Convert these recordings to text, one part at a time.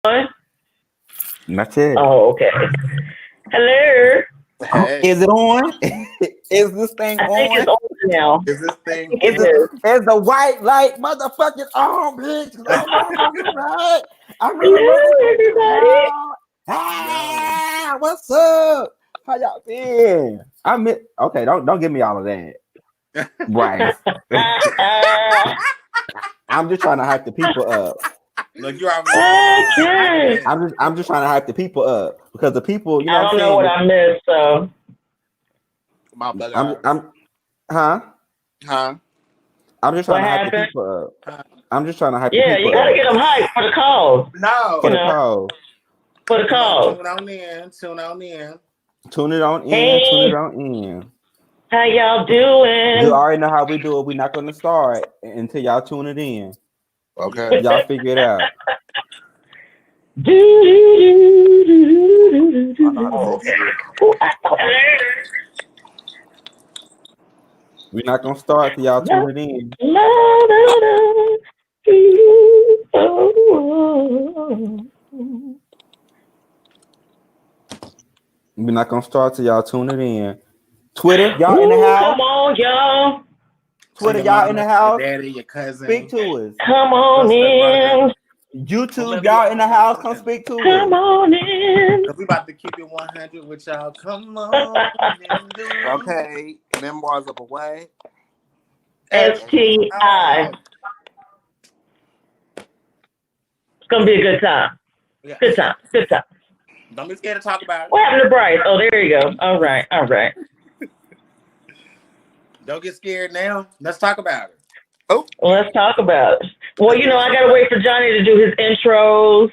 That's it. Oh, okay. Hello. Hey, Is it on? Is this thing I think it's on? on now. is this I thing think Is it it? on? is. Is the white light motherfucking on, bitch? 'Cause I'm on this right. I'm really Hello, motherfucking everybody. on. Yo, Ah, what's up? How y'all been? Okay. Don't give me all of that, Bryce. I'm just trying to hype the people up. look, you already know. Okay. I'm just trying to hype the people up because the people, you know I what I'm don't know what saying? I missed, so My bug I'm eyes. I'm huh? Huh? I'm just what trying to hype the happened? people up. Huh? I'm just trying to hype the Yeah, you people gotta up get them hyped for the cause. for You No. the know, call. for the Come on, cause. tune on in. Tune on in. Tune it on in. Tune it Hey, on in. how y'all You doing? already know how we do it. We're not going to start until y'all tune it in. Okay. Y'all figure it out. Do, do, do, do, do, I do, know how do. to Oh, fix okay. it. Oh, I thought. We're not going to start till y'all La, tune it in. la, la, la. Ooh, oh, oh. We're not going to start till y'all tune it in. Twitter, y'all in the Ooh, house? come on, y'all. To Twitter, your y'all in mama, the to your house? daddy, your Speak cousin, to us. Come your on stepbrother, in. YouTube, whomever you y'all in are, the house? Come motherfucking. speak to Come us. on in. Cause we about to keep it 100 with y'all. Come on in the room. Okay. Memoirs of a way. STI. STI. It's gonna be a good time. Yeah. Good time. Good time. Don't be scared to talk about it. What happened to Bryce? Oh, there you go. All right. All right. Don't get scared now. Let's talk about it. Oh, Well, let's talk about it. Well, let's you get know, I into gotta wait for Johnny to do his intros.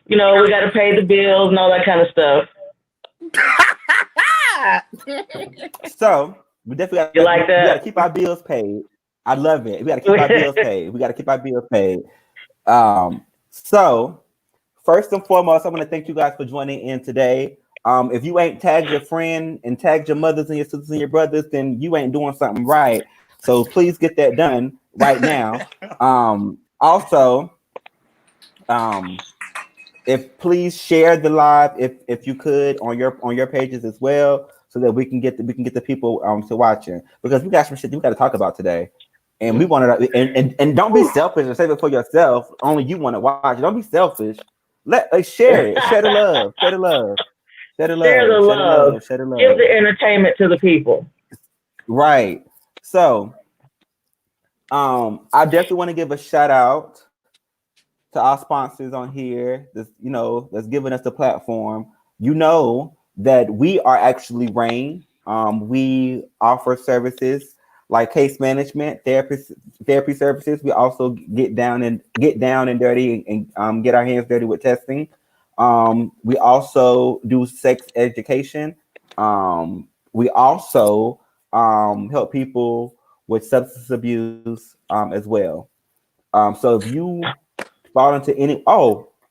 You know, we gotta pay the bills and all that kind of stuff. it. So, we definitely You like we got to that? keep our bills paid. I love it. We got to keep our bills paid. We got to keep our bills paid. So, first and foremost, I want to thank you guys for joining in today. If you ain't tagged your friend and tagged your mothers and your sisters and your brothers, then you ain't doing something right. So please get that done right now. Also, if please share the live if you could on your pages as well, so that we can get the people to watching, because we got some shit we got to talk about today. And we want to, and don't be selfish and save it for yourself. Only you want to watch it. Don't be selfish. Share it. Share the love. Share the love. Share the Share the love. Share the love. love. Share the Give love. the entertainment to the people. Right. So, I definitely want to give a shout out to our sponsors on here. That's giving us the platform. You know that we are actually Rain. We offer services like case management, therapy services. We also get down and dirty and get our hands dirty with testing. We also do sex education. We also help people with substance abuse as well. So if you fall into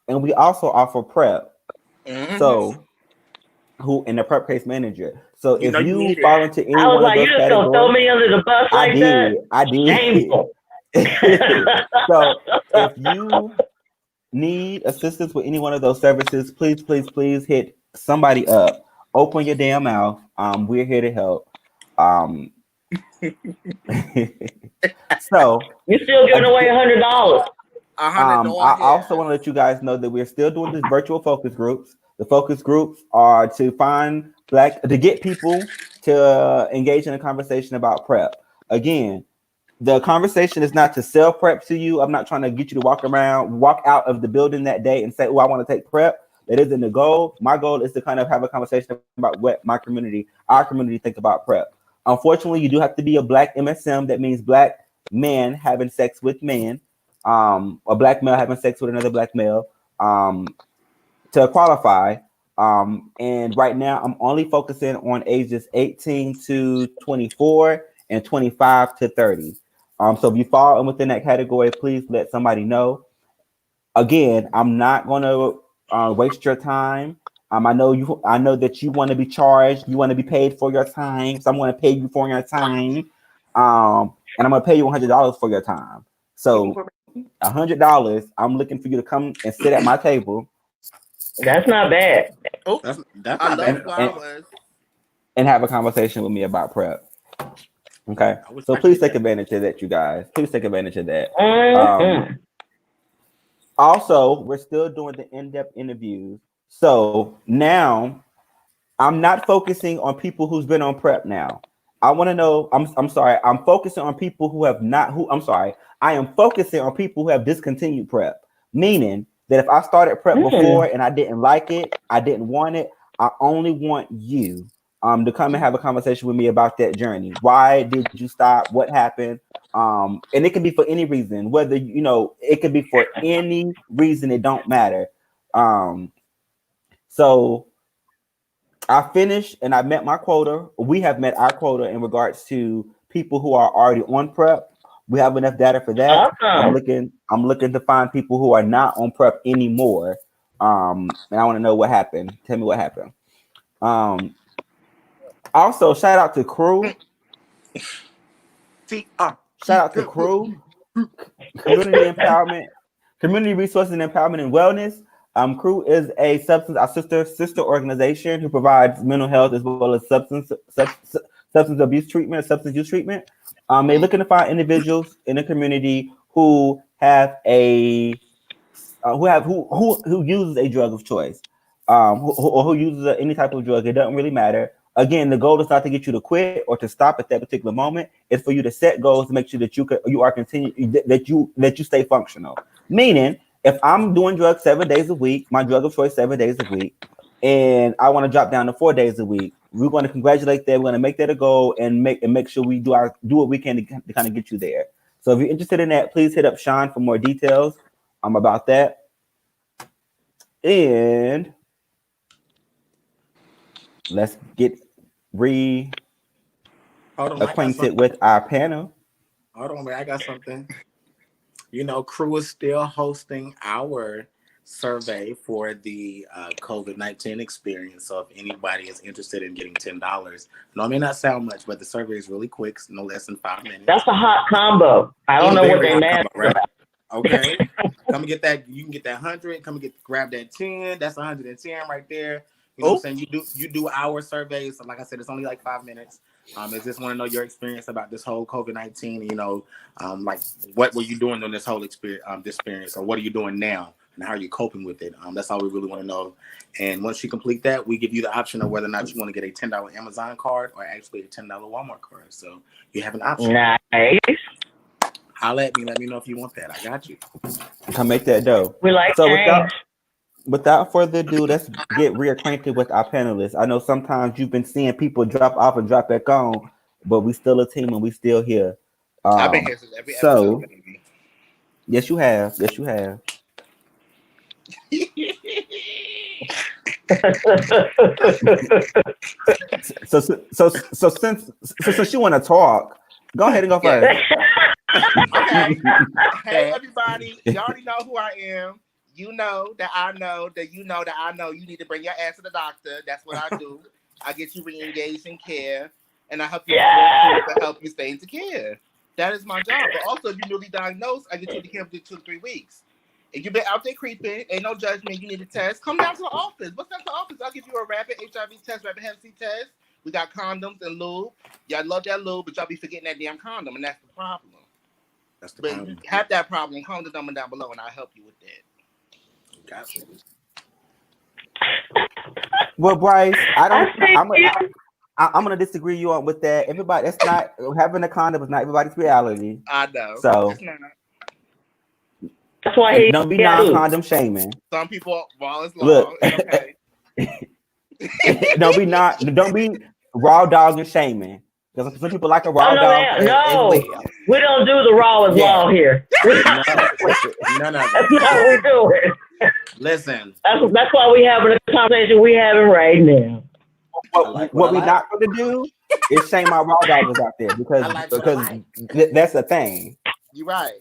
and we also offer prep. Mm-hmm. So who in the prep case manager. So You if know you you need it. fall into any I was one of like, you those just gonna throw categories, me under the bus like that? I did. Shameful. So if you need assistance with any one of those services, please, please, please hit somebody up. Open your damn mouth. We're here to help. Um, so You're still giving away $100. 100 no I also hair. want to let you guys know that we're still doing the virtual focus groups. The focus groups are to get people to engage in a conversation about prep. Again, the conversation is not to sell prep to you. I'm not trying to get you to walk out of the building that day and say, "Oh, I want to take prep." That isn't the goal. My goal is to kind of have a conversation about what our community, think about prep. Unfortunately, you do have to be a black MSM. That means black man having sex with man, a black male having sex with another black male, to qualify. And right now, I'm only focusing on ages 18 to 24 and 25 to 30. So if you fall in within that category, please let somebody know. Again, I'm not going to waste your time. I know you. I know that you want to be charged. You want to be paid for your time. So I'm going to pay you for your time. And I'm going to pay you $100 for your time. So $100. I'm looking for you to come and sit at my table. That's not bad. Oh, that's not bad. Flowers. And have a conversation with me about prep. Okay. So please take advantage of that, you guys. Please take advantage of that. Also, we're still doing the in-depth interviews. So now I'm not focusing on people who's been on prep now. I want to know, I'm sorry, I'm focusing on people who have not, I am focusing on people who have discontinued prep. Meaning that if I started prep before and I didn't like it, I didn't want it, I only want you to come and have a conversation with me about that journey. Why did you stop? What happened? And it can be for any reason, whether, it could be for any reason, it don't matter. So I finished and I met my quota. We have met our quota in regards to people who are already on prep. We have enough data for that. I'm looking to find people who are not on prep anymore. And I want to know what happened. Tell me what happened. Also, shout out to Crew. Shout out to Crew. Community empowerment, community resources and empowerment and wellness. Crew is our sister organization who provides mental health as well as substance abuse treatment, substance use treatment. They're looking to find individuals in the community who have who uses a drug of choice, who uses any type of drug. It doesn't really matter. Again, the goal is not to get you to quit or to stop at that particular moment. It's for you to set goals to make sure that that you stay functional. Meaning, if I'm doing drugs 7 days a week, my drug of choice 7 days a week, and I want to drop down to 4 days a week, we're going to congratulate that. We're going to make that a goal and make sure we do what we can to kind of get you there. So if you're interested in that, please hit up Shawn for more details about that. And let's get acquainted with our panel. Hold on, man. I got something. Crew is still hosting our survey for the COVID-19 experience. So if anybody is interested in getting $10, it may not sound much, but the survey is really quick, no less than 5 minutes. That's a hot combo. I don't know what they meant. Right? Okay. Come and get that. You can get that 100. Come and grab that 10. That's 110 right there. You know what I'm saying? You do our surveys. So like I said, it's only like 5 minutes. I just want to know your experience about this whole COVID-19. Like what were you doing during this whole experience, or what are you doing now, and how are you coping with it? That's all we really want to know. And once you complete that, we give you the option of whether or not you want to get a $10 Amazon card or actually a $10 Walmart card. So you have an option. Nice. Holla at me. Let me know if you want that. I got you. Come make that dough. We like so without further ado, let's get reacquainted with our panelists. I know sometimes you've been seeing people drop off and drop back on, but we still a team and we still here. I've been here since every episode. Yes, you have. Yes, you have. so since you want to talk, go ahead and go first. Okay. Hey everybody, you already know who I am. You know that I know that you know that I know you need to bring your ass to the doctor. That's what I do. I get you re-engaged in care, and I help you to help you stay into care. That is my job. But also, if you're newly diagnosed, I get you to care for 2 to 3 weeks. If you've been out there creeping, ain't no judgment, you need a test, come down to the office. What's down to the office? I'll give you a rapid HIV test, rapid Hep C test. We got condoms and lube. Y'all love that lube, but y'all be forgetting that damn condom, and that's the problem. That's the problem. You have that problem, call the number down below, and I'll help you with that. Gotcha. Well, Bryce, I'm gonna disagree you on with that. Everybody, that's not having a condom is not everybody's reality. I know. So it's not. That's why don't be non-condom shaming. Some people while it's long. Look, it's okay. Don't be raw dog and shaming. Because some people like a raw dog. No, we don't do the raw as law here. No, that's not what we're doing. Listen, that's why we having the conversation we having right now. What we're not going to do is shame our raw doggers out there because that's the thing. You're right.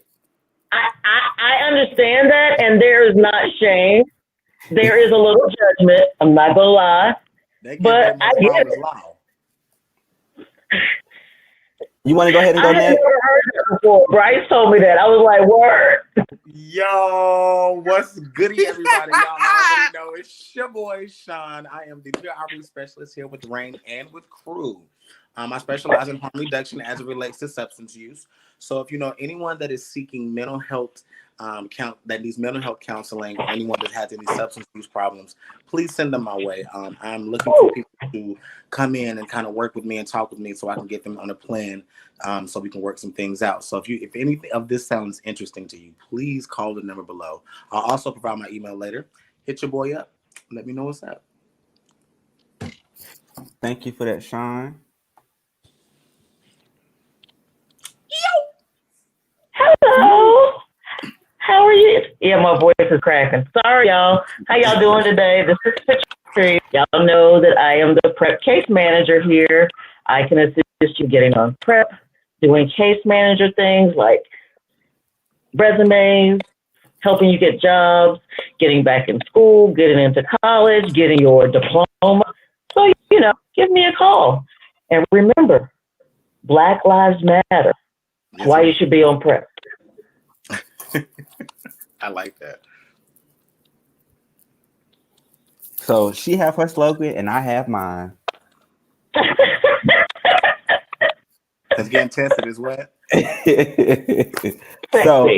I understand that, and there is not shame. There is a little judgment. I'm not gonna lie, but I get it. You want to go ahead and I go had next? never heard that before. Bryce told me that. I was like, word. Yo, what's goody, everybody? Y'all already know it's your boy Shawn. I am the peer outreach specialist here with Rain and with Crew. I specialize in harm reduction as it relates to substance use. So if you know anyone that is seeking mental health that needs mental health counseling, or anyone that has any substance use problems, please send them my way. I'm looking for people to come in and kind of work with me and talk with me so I can get them on a plan, so we can work some things out. So if anything of this sounds interesting to you, please call the number below. I'll also provide my email later. Hit your boy up. Let me know what's up. Thank you for that, Shawn. Hello. How are you? Yeah, my voice is cracking. Sorry, y'all. How y'all doing today? This is Patrice. Y'all know that I am the prep case manager here. I can assist you getting on prep, doing case manager things like resumes, helping you get jobs, getting back in school, getting into college, getting your diploma. So, give me a call. And remember, Black Lives Matter. Yes, Why you should be on prep. I like that. So she have her slogan and I have mine. Because getting tested is what? So,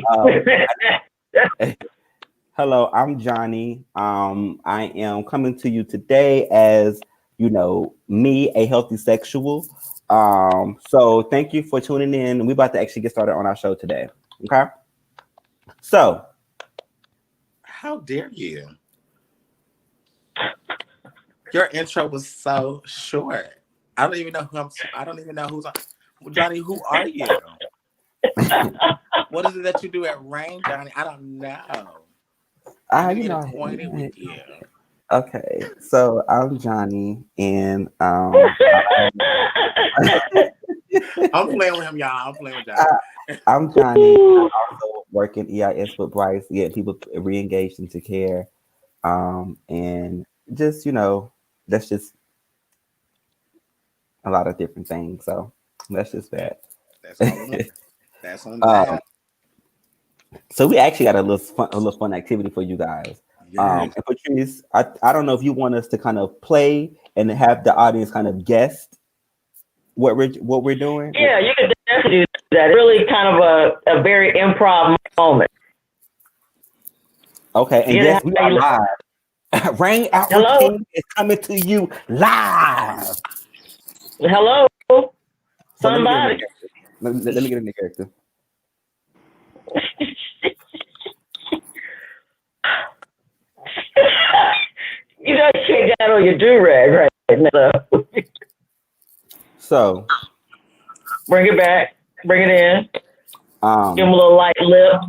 hello, I'm Johnny. I am coming to you today as, me, a healthy sexual. So thank you for tuning in. We're about to actually get started on our show today. Okay. So, how dare you? Your intro was so short. I don't even know who's on. Johnny, who are you? What is it that you do at Rain, Johnny? I don't know. I get acquainted with you. Okay, so I'm Johnny, and I'm playing with him, y'all. I'm playing with Johnny. I'm Johnny. I also work in EIS with Bryce. Yeah, people re-engaged into care, and just that's just a lot of different things. So that's just that. That's on that. So we actually got a little fun activity for you guys. Yes. And Patrice, I don't know if you want us to kind of play and have the audience kind of guess what we're doing. Yeah, you could definitely do that. It's really kind of a very improv moment. Okay, and yes, we are live. Rain Outward King is coming to you live. Hello, somebody. Let me get in the character. You can't get on your do-rag right now. So, bring it back. Bring it in. Give him a little light lip.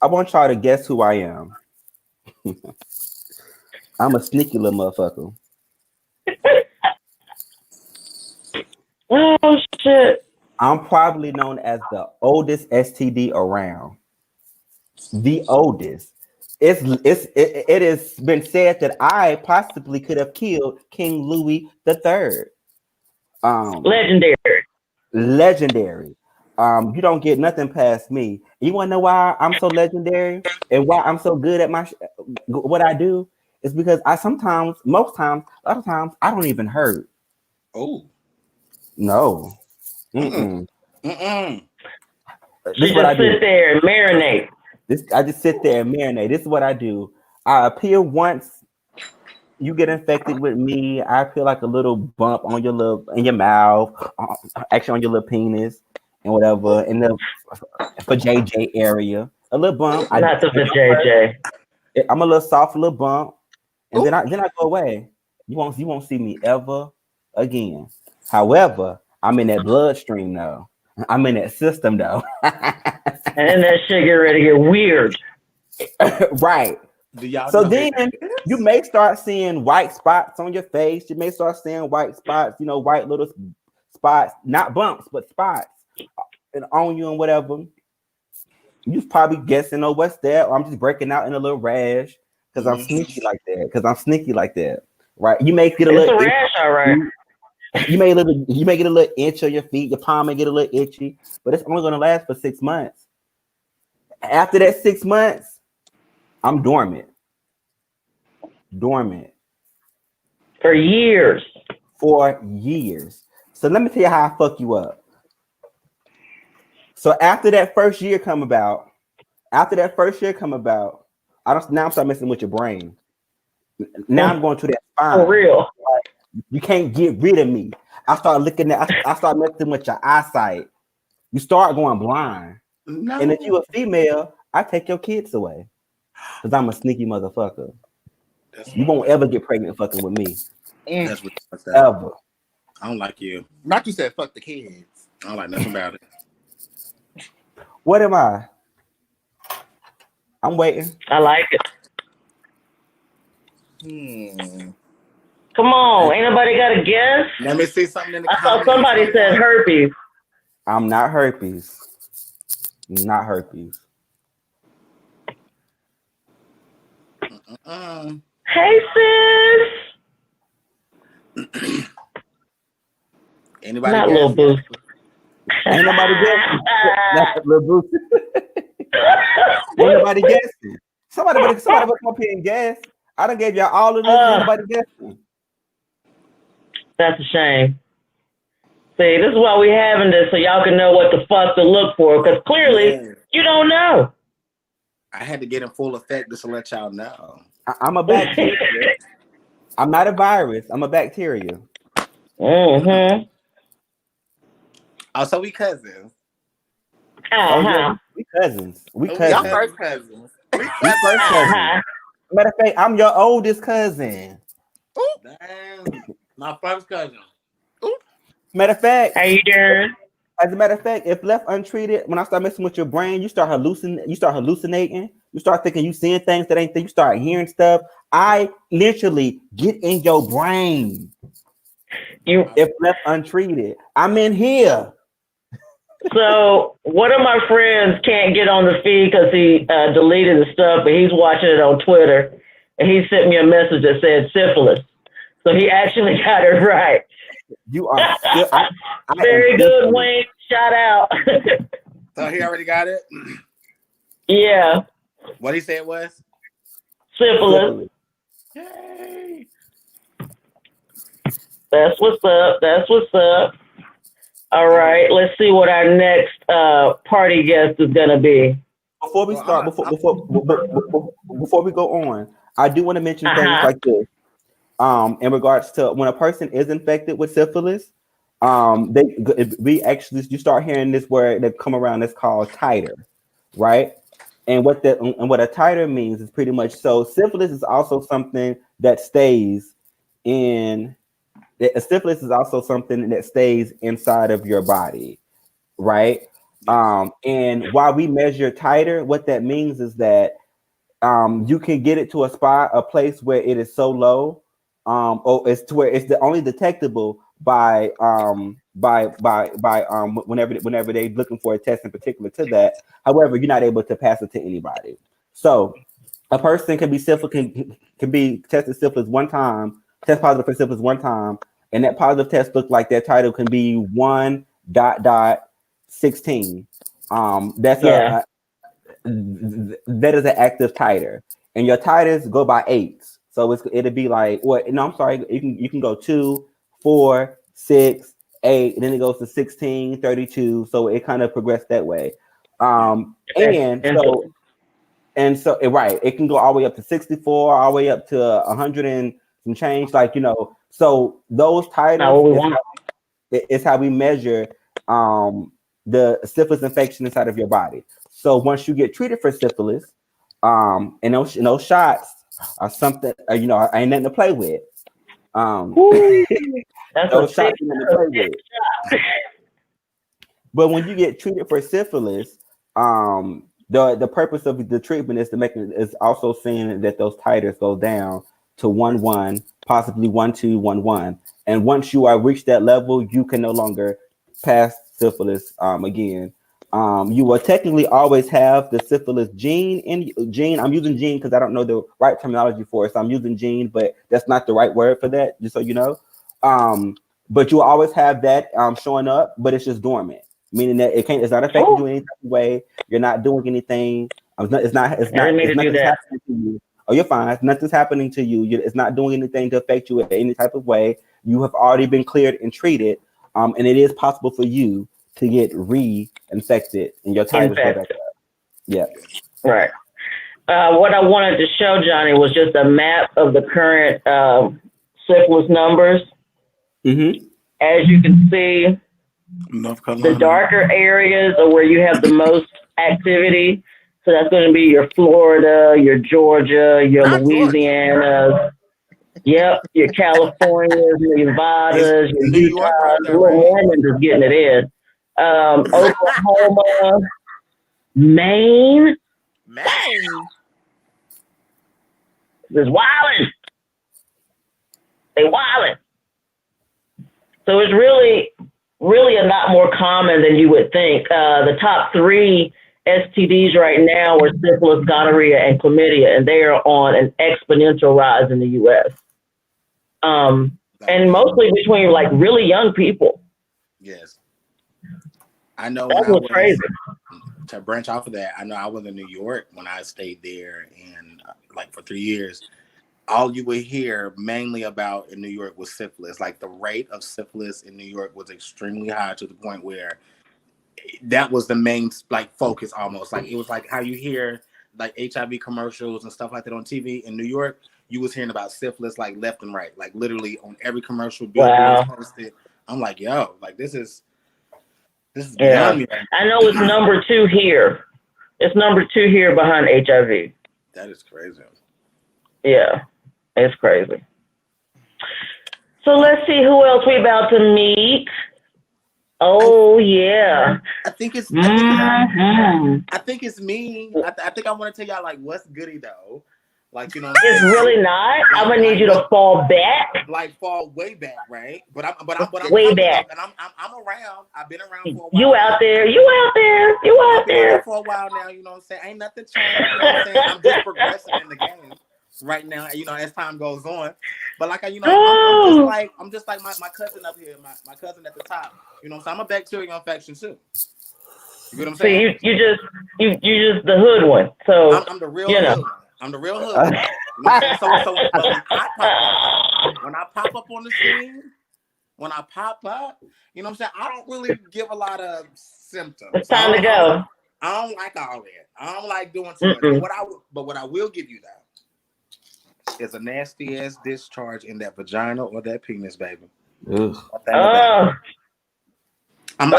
I want y'all to guess who I am. I'm a sneaky little motherfucker. Oh, shit. I'm probably known as the oldest STD around. The oldest. It has been said that I possibly could have killed King Louis III. Legendary. You don't get nothing past me. You want to know why I'm so legendary and why I'm so good at what I do? It's because a lot of times, I don't even hurt. Oh. No. Mm-mm. This is what I do. Sit there and marinate. I just sit there and marinate. This is what I do. I appear once you get infected with me. I feel like a little bump on in your mouth, actually on your little penis and whatever, for JJ area. A little bump. Not the JJ. I'm a little soft little bump, and then I go away. You won't see me ever again. However, I'm in that bloodstream though. I'm in that system though. And that shit get ready to get weird. Right. So then you may start seeing white spots on your face. You may start seeing white spots, white little spots, not bumps, but spots on you and whatever. You're probably guessing, what's that? Or I'm just breaking out in a little rash because I'm sneaky like that. Right? You may get a little rash, all right. You may get a little itch on your feet. Your palm may get a little itchy, but it's only going to last for 6 months. After that 6 months, I'm dormant. For years. So let me tell you how I fuck you up. So after that first year come about, I don't now start messing with your brain. Now I'm going to that spine. For real. You can't get rid of me. I start messing with your eyesight. You start going blind. No. And if you a female, I take your kids away. Because I'm a sneaky motherfucker. You won't ever get pregnant fucking with me. That's what ever. I don't like you. Not you said fuck the kids. I don't like nothing about it. What am I? I'm waiting. I like it. Come on, ain't nobody got a guess? Let me see something in the comments. I thought somebody said herpes. I'm not herpes. Not herpes. Hey, sis. Anybody? Not little boo. Ain't nobody guessing. Not little boo. Ain't nobody guessing. Somebody will come up here and guess. I done gave y'all all of this. Nobody guessing. That's a shame. See, this is why we having this, so y'all can know what the fuck to look for, because clearly you don't know. I had to get in full effect just to let y'all know. I'm a bacteria. I'm not a virus. I'm a bacteria. Mm-hmm. Oh, so we cousins. Oh, yeah, we cousins. Y'all first cousins. We first cousins. Matter of fact, I'm your oldest cousin. Ooh. Damn. My first cousin. Ooh. Matter of fact, how you doing? As a matter of fact, if left untreated, when I start messing with your brain, you start hallucinating. You start thinking you seeing things that ain't there. You start hearing stuff. I literally get in your brain. If left untreated, I'm in here. So one of my friends can't get on the feed because he deleted the stuff, but he's watching it on Twitter, and he sent me a message that said syphilis. So he actually got it right. You are still, I very good, Wayne. Shout out. So he already got it? Yeah. What he said was? Syphilis. Yay. That's what's up. All right, let's see what our next party guest is gonna be. Before we start, before we go on, I do want to mention things like this. In regards to when a person is infected with syphilis, you start hearing this word that come around that's called titer, right? And what a titer means is pretty much so. Syphilis is also something that stays in. Syphilis is also something that stays inside of your body, right? And while we measure titer, what that means is that you can get it to a place where it is so low, or it's to where it's only detectable by whenever they're looking for a test in particular to that. However, you're not able to pass it to anybody. So a person can be tested syphilis one time, test positive for syphilis one time, and that positive test look like that title can be 1.16. That is an active titer, and your titers go by eights. So it'll be like you can go 2, 4, 6, 8, and then it goes to 16, 32. So it kind of progressed that way. And so it can go all the way up to 64, all the way up to 100 and some change, so those titles is how we measure the syphilis infection inside of your body. So once you get treated for syphilis, and those shots are something, ain't nothing to play with. Those shots ain't nothing to play with. But when you get treated for syphilis, the purpose of the treatment is also seeing that those titers go down to 1.1, possibly 1.2, 1.1. And once you reach that level, you can no longer pass syphilis again. You will technically always have the syphilis gene. I'm using gene because I don't know the right terminology for it. So I'm using gene, but that's not the right word for that, just so you know. but you always have that showing up, but it's just dormant, meaning that it's not affecting you in any type of way. You're not doing anything. It's nothing's happening to you. Oh, you're fine. Nothing's happening to you. It's not doing anything to affect you in any type of way. You have already been cleared and treated, and it is possible for you to get reinfected and your titers go back up. Yeah. Right. What I wanted to show Johnny was just a map of the current syphilis numbers. Mm-hmm. As you can see, the darker areas are where you have the most activity. So that's going to be your Florida, your Georgia, your Louisiana. Yep, your California, your Nevadas, your Utah. The little Mormons is getting it in. Oklahoma, Maine. There's wilding. They wilding. So it's really a lot more common than you would think. The top 3 STDs right now are syphilis, gonorrhea, and chlamydia, and they are on an exponential rise in the U.S. And mostly between like really young people. Yes. I know that was crazy. To branch off of that, I know I was in New York when I stayed there, and like for 3 years, all you would hear mainly about in New York was syphilis. Like the rate of syphilis in New York was extremely high to the point where that was the main like focus almost. Like it was like how you hear like HIV commercials and stuff like that on TV in New York. You was hearing about syphilis like left and right, like literally on every commercial billboard posted. I'm like, yo, like this is beyond me. I know it's number 2 here. It's number 2 here behind HIV. That is crazy. Yeah, it's crazy. So let's see who else we about to meet. Oh yeah. I think it's me. I think I want to tell y'all like what's goody though. Like, you know, it's really not. Like, I'm gonna need you to fall back. Like fall way back, right? But I'm way back. And I'm around. I've been around for a while. You out there. I've been around for a while now, you know what I'm saying? Ain't nothing changed. You know what I'm saying? I'm just progressing in the game right now, you know, as time goes on. But like I'm just like my cousin up here, my cousin at the top. You know what I'm saying? I'm a bacterial infection too. You know what I'm saying? So you just the hood one. So I'm the real hood. I'm the real hood. You know so when I pop up on the scene, when I pop up, you know what I'm saying? I don't really give a lot of symptoms. It's time to go. I don't like all that. I don't like doing too much. But what I will give you though is a nasty ass discharge in that vagina or that penis, baby. I'm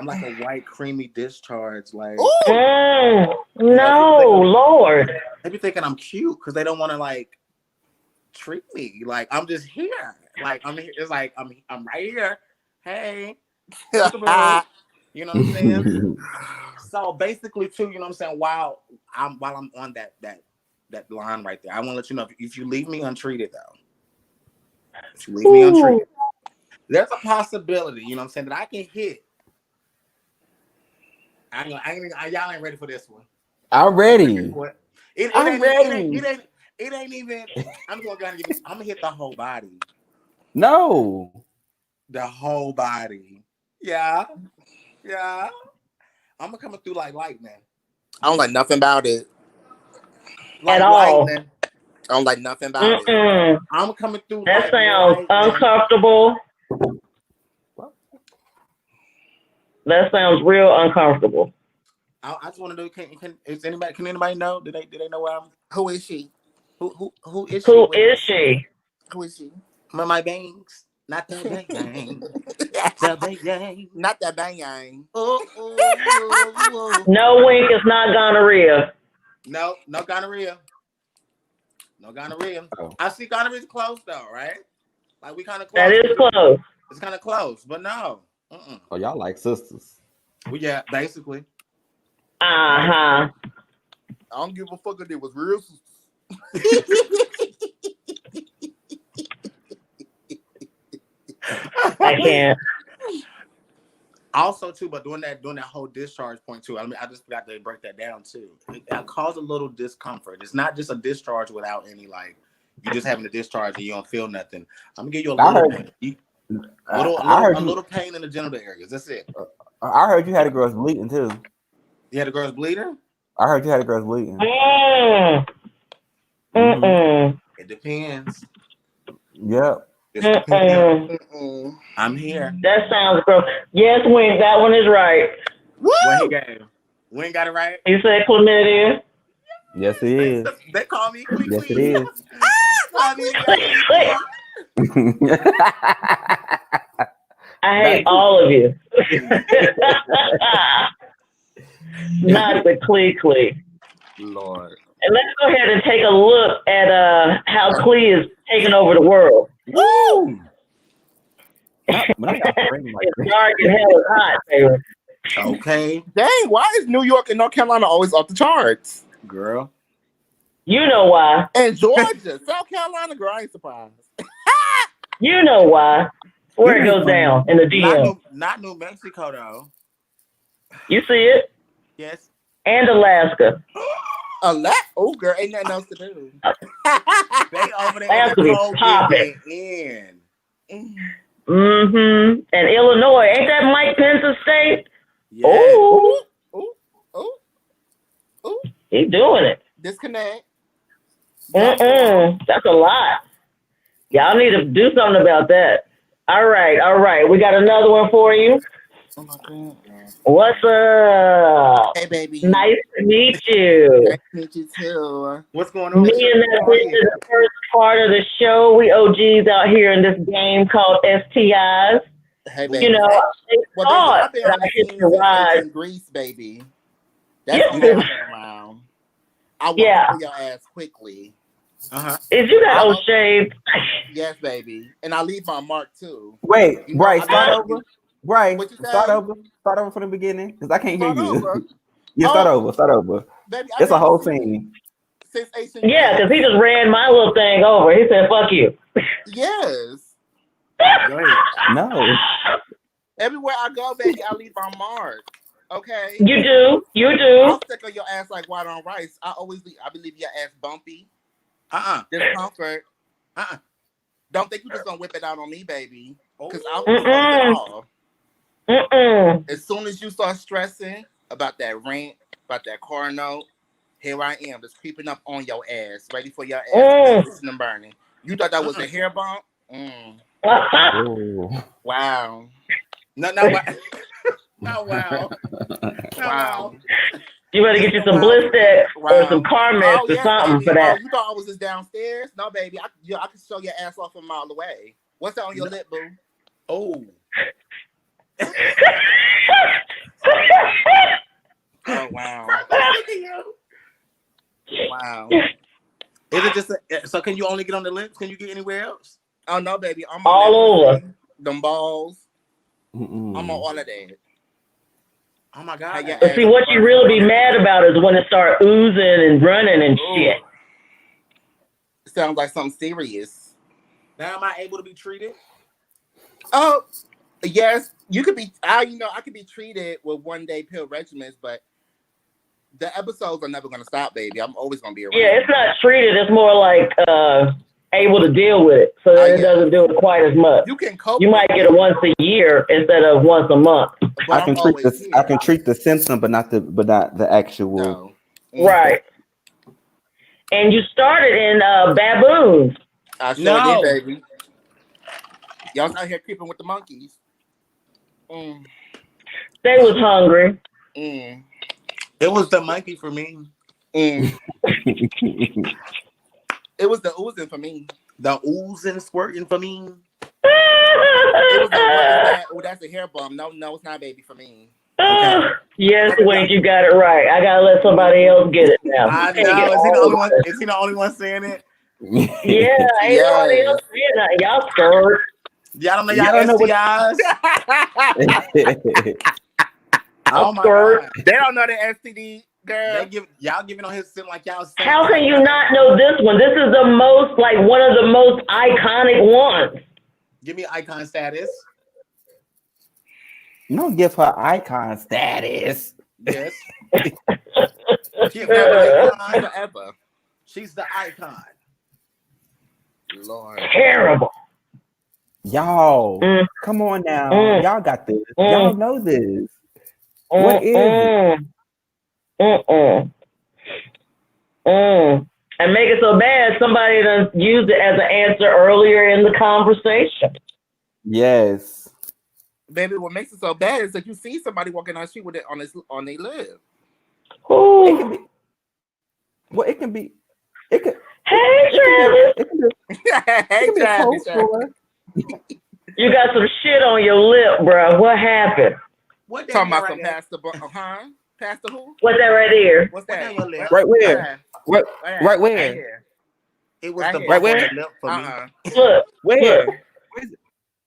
like a white creamy discharge, like. No, Lord. They be thinking I'm cute because they don't want to like treat me like I'm just here. Like I'm here. It's like I'm right here. Hey, you know what I'm saying? So basically, too, you know what I'm saying. While I'm on that line right there, I want to let you know if you leave me untreated though, there's a possibility, you know what I'm saying, that I can hit. Y'all ain't ready for this one. I'm ready. It ain't even. I'm gonna hit the whole body. No. The whole body. Yeah. I'm coming through like lightning. I don't like nothing about it. Like at all. Lightning. I don't like nothing about it. I'm coming through. That sounds uncomfortable. That sounds real uncomfortable. I just want to know. Can anybody know? Did they know where I'm? Who is she? Who is she? Who is she? Who is she? My bangs. Not that bang. The bang. Not that bang. No wink is not gonorrhea. No gonorrhea. No gonorrhea. Oh. I see gonorrhea's close though, right? Like we kind of close. That is close. It's kind of close, but no. Oh, y'all like sisters. Well, yeah, basically. I don't give a fuck if it was real sisters. I can't. Also, too, but during that whole discharge point too, I just forgot to break that down too. It caused a little discomfort. It's not just a discharge without any like you just having a discharge and you don't feel nothing. I'm gonna give you a little bit. A little pain in the genital areas. That's it. I heard you had a girl's bleeding too. You had a girl's bleeding? I heard you had a girl's bleeding. It depends. Yep. I'm here. That sounds gross. Yes, Wink, that one is right. Woo! What he gave? Wink got it right? He said chlamydia. Yes, it is. They call me Quick. Yes, it is. I hate all of you. Not the Clee. Lord. And let's go ahead and take a look at how Clee is taking over the world. Woo! It's dark and hell is hot, baby. Okay. Dang, why is New York and North Carolina always off the charts? Girl. You know why. And Georgia. South Carolina, girl, I ain't surprised. You know why. Where it goes down in the DM. Not New Mexico, though. You see it? Yes. And Alaska. Oh, girl, ain't nothing else to do. They over there Alaska be popping. In. And Illinois. Ain't that Mike Pence's state? Yeah. Ooh. Ooh. He doing it. Disconnect. That's a lot. Y'all need to do something about that. All right. We got another one for you. Oh my God. What's up? Hey, baby. Nice to meet you. Nice to meet you too. What's going on? Me and that this is the first part of the show. We OGs out here in this game called STIs. Hey, baby. You know, I've been on the scene in Greece, baby. That's around. I want to pull your ass quickly. If you got old shades. Yes, baby. And I leave my mark too. Wait, Bryce, start over. Bryce, start over. Start over from the beginning, because I can't hear you. Yeah, start over. Baby, it's a whole scene. Yeah, because he just ran my little thing over. He said, fuck you. Yes. No. Everywhere I go, baby, I leave my mark. Okay. You do. I'll stick on your ass like white on rice. I be leaving your ass bumpy. Discomfort. Don't think you just gonna whip it out on me, baby. Because I'll whip it off. As soon as you start stressing about that rent, about that car note, here I am, just creeping up on your ass, ready for your ass and burning. You thought that was a hair bump? Wow. No, wow. Wow. You better get you some Blistex or some Carmex or something for that. You thought I was just downstairs? No, baby. I can show your ass off a mile away. What's that on your lip, boo? Oh. Oh, wow. Wow. Is it just so can you only get on the lips? Can you get anywhere else? Oh, no, baby. I'm all over. Them balls. I'm on all of that. Oh my God. But see, what you really be mad about is when it start oozing and running and shit. It sounds like something serious. Now am I able to be treated? Oh, yes. You could be, I could be treated with 1-day pill regimens, but the episodes are never going to stop, baby. I'm always going to be around. Yeah, it's not treated. It's more like able to deal with it, so that it doesn't do it quite as much. You can cope. You might get it once a year instead of once a month. I can treat the symptom, but not the actual. No. Right. And you started in baboons. I sure did, baby. Y'all out here creeping with the monkeys. They was hungry. It was the monkey for me. It was the oozing for me. The oozing, squirting for me. It was that's a hair bump. No, it's not, baby, for me. Okay. Yes, Wink, you got it right. I gotta let somebody else get it now. I know. Is he the only one saying it? Yeah, ain't nobody else saying that. Y'all scared. Y'all don't know y'all STIs. I'm scared. They don't know the STD. Girl. Y'all giving on his sin like y'all. How can you not know this one? This is the most, like, one of the most iconic ones. Give me icon status. You don't give her icon status. Yes. She's the icon forever. She's the icon. Lord. Terrible. Y'all, come on now. Y'all got this. Y'all know this. What is it? And make it so bad, somebody done used it as an answer earlier in the conversation. Yes. Baby, what makes it so bad is that you see somebody walking down the street with it on their lip. It can be. Well, it can be. It could. Hey, Travis. Hey, Travis. You got some shit on your lip, bro. What happened? What talking about some Pastor? Pastor who? What's that right there? What's that? Right where? Right where? It was the right where? lip for me. Look, where? Look.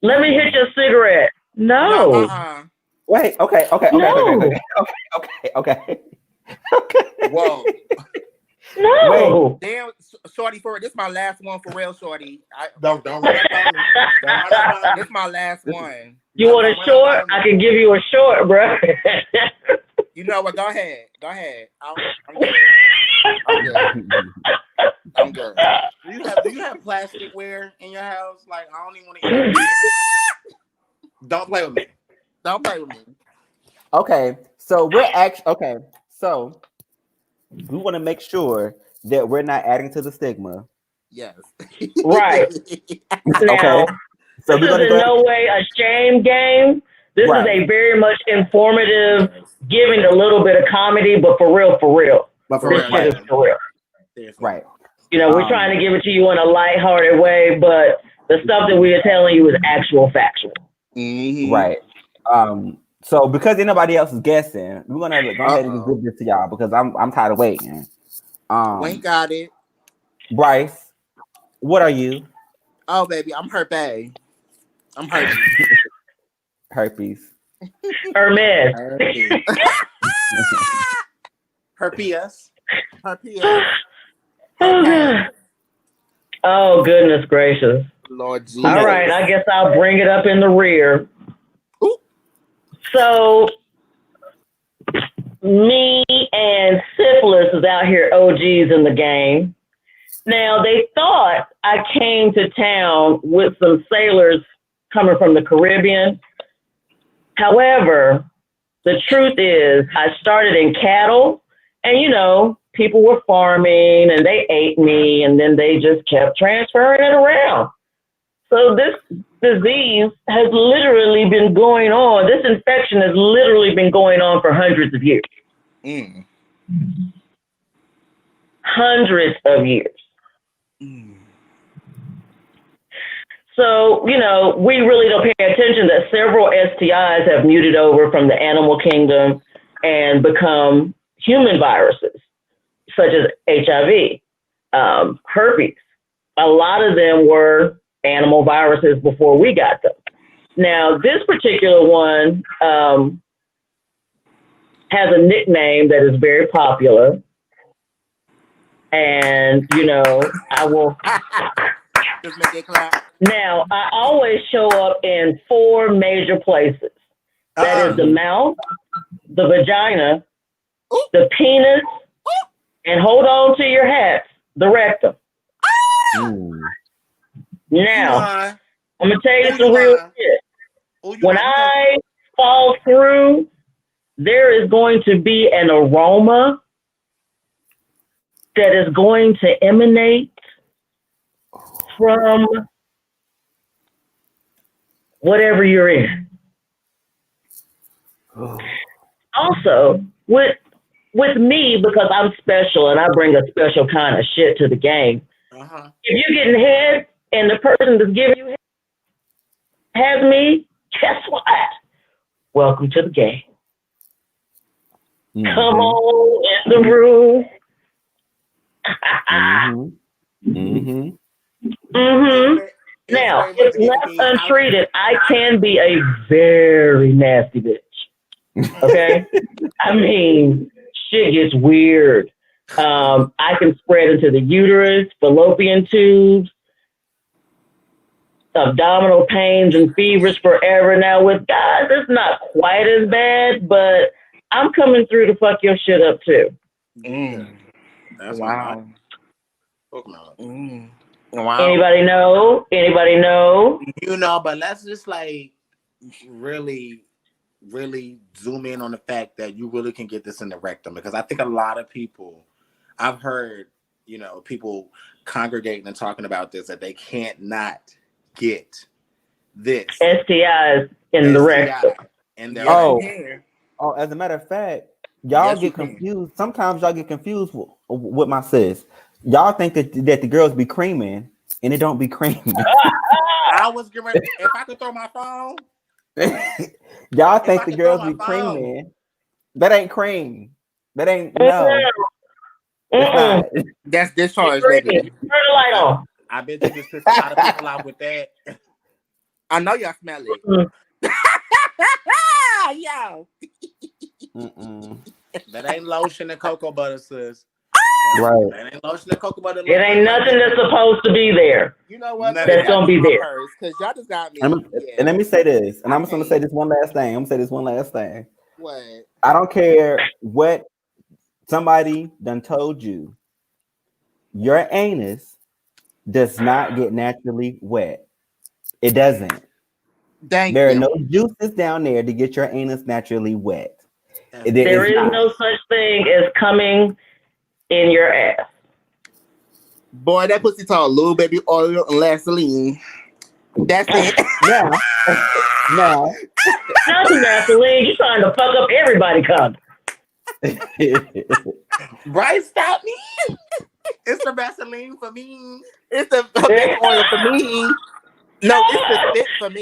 Let me hit your cigarette. No. Wait. Okay. Whoa. No. Wait, damn, shorty, for this is my last one for real, shorty. Don't run up on me. This is my last one. You want a short? I can give you a short, bro. You know what? Go ahead. I'm good. I'm good. Do you have plasticware in your house? Like, I don't even want to eat. Don't play with me. Don't play with me. Okay, so we're actually okay. So we want to make sure that we're not adding to the stigma. Yes. Right. Now, okay. So this is in no way a shame game. This is a very much informative, giving a little bit of comedy, but for real. But for this real, shit is for real. Right. You know, we're trying to give it to you in a lighthearted way, but the stuff that we are telling you is actual factual. Mm-hmm. Right. So because anybody else is guessing, we're gonna go ahead and give this to y'all because I'm tired of waiting. Wayne got it. Bryce, what are you? Oh baby, I'm herpes. I'm herpes. Herpes. Hermes. Herpes. Oh goodness gracious. Lord Jesus. All right, I guess I'll bring it up in the rear. Ooh. So me and syphilis is out here OGs in the game. Now they thought I came to town with some sailors coming from the Caribbean. However, the truth is I started in cattle and, you know, people were farming and they ate me and then they just kept transferring it around. So this disease has literally been going on. This infection has literally been going on for hundreds of years. Hundreds of years. So, you know, we really don't pay attention that several STIs have muted over from the animal kingdom and become human viruses, such as HIV, herpes. A lot of them were animal viruses before we got them. Now, this particular one has a nickname that is very popular. And, you know, I will... Just make it clap. Now, I always show up in 4 major places. That is the mouth, the vagina, the penis, and hold on to your hats, the rectum. Now, I'm going to tell you some real shit. When I fall through, there is going to be an aroma that is going to emanate from whatever you're in. Also, with me, because I'm special and I bring a special kind of shit to the game, if you're getting head and the person that's giving you head has me, guess what? Welcome to the game. Come on in the room. Now, if left untreated, I can be a very nasty bitch. Okay? I mean, shit gets weird. I can spread into the uterus, fallopian tubes, abdominal pains and fevers forever. Now, with guys, it's not quite as bad, but I'm coming through to fuck your shit up too. That's wow. Wow. Anybody know? Anybody know? You know, but let's just like really, really zoom in on the fact that you really can get this in the rectum, because I think a lot of people, I've heard, you know, people congregating and talking about this, that they can't not get this STIs in the rectum. and they're Oh, as a matter of fact, y'all get confused. Sometimes y'all get confused with my sis. Y'all think that the girls be creaming, and it don't be creaming. I was getting if I could throw my phone. Y'all think the girls be creaming. That ain't cream. That ain't no. That's discharge, baby. Turn the light on. I bet you just pissed a lot of people out with that. I know y'all smell it. Yo. That ain't lotion and cocoa butter, sis. Right. That ain't lotion and cocoa butter. It ain't nothing that's supposed to be there. You know what? That's gonna be there. Because y'all just got me. And let me say this, and I'm just gonna say this one last thing. I'm gonna say this one last thing. What? I don't care what somebody done told you. Your anus does not get naturally wet. It doesn't. There are no juices down there to get your anus naturally wet. There is no such thing as coming in your ass. Boy, that pussy talk little baby oil and Vaseline. That's it. No. Nothing Vaseline. You trying to fuck up everybody coming. Bryce, stop me. It's the Vaseline for me. It's the baby oil for me. No, it's the spit for me.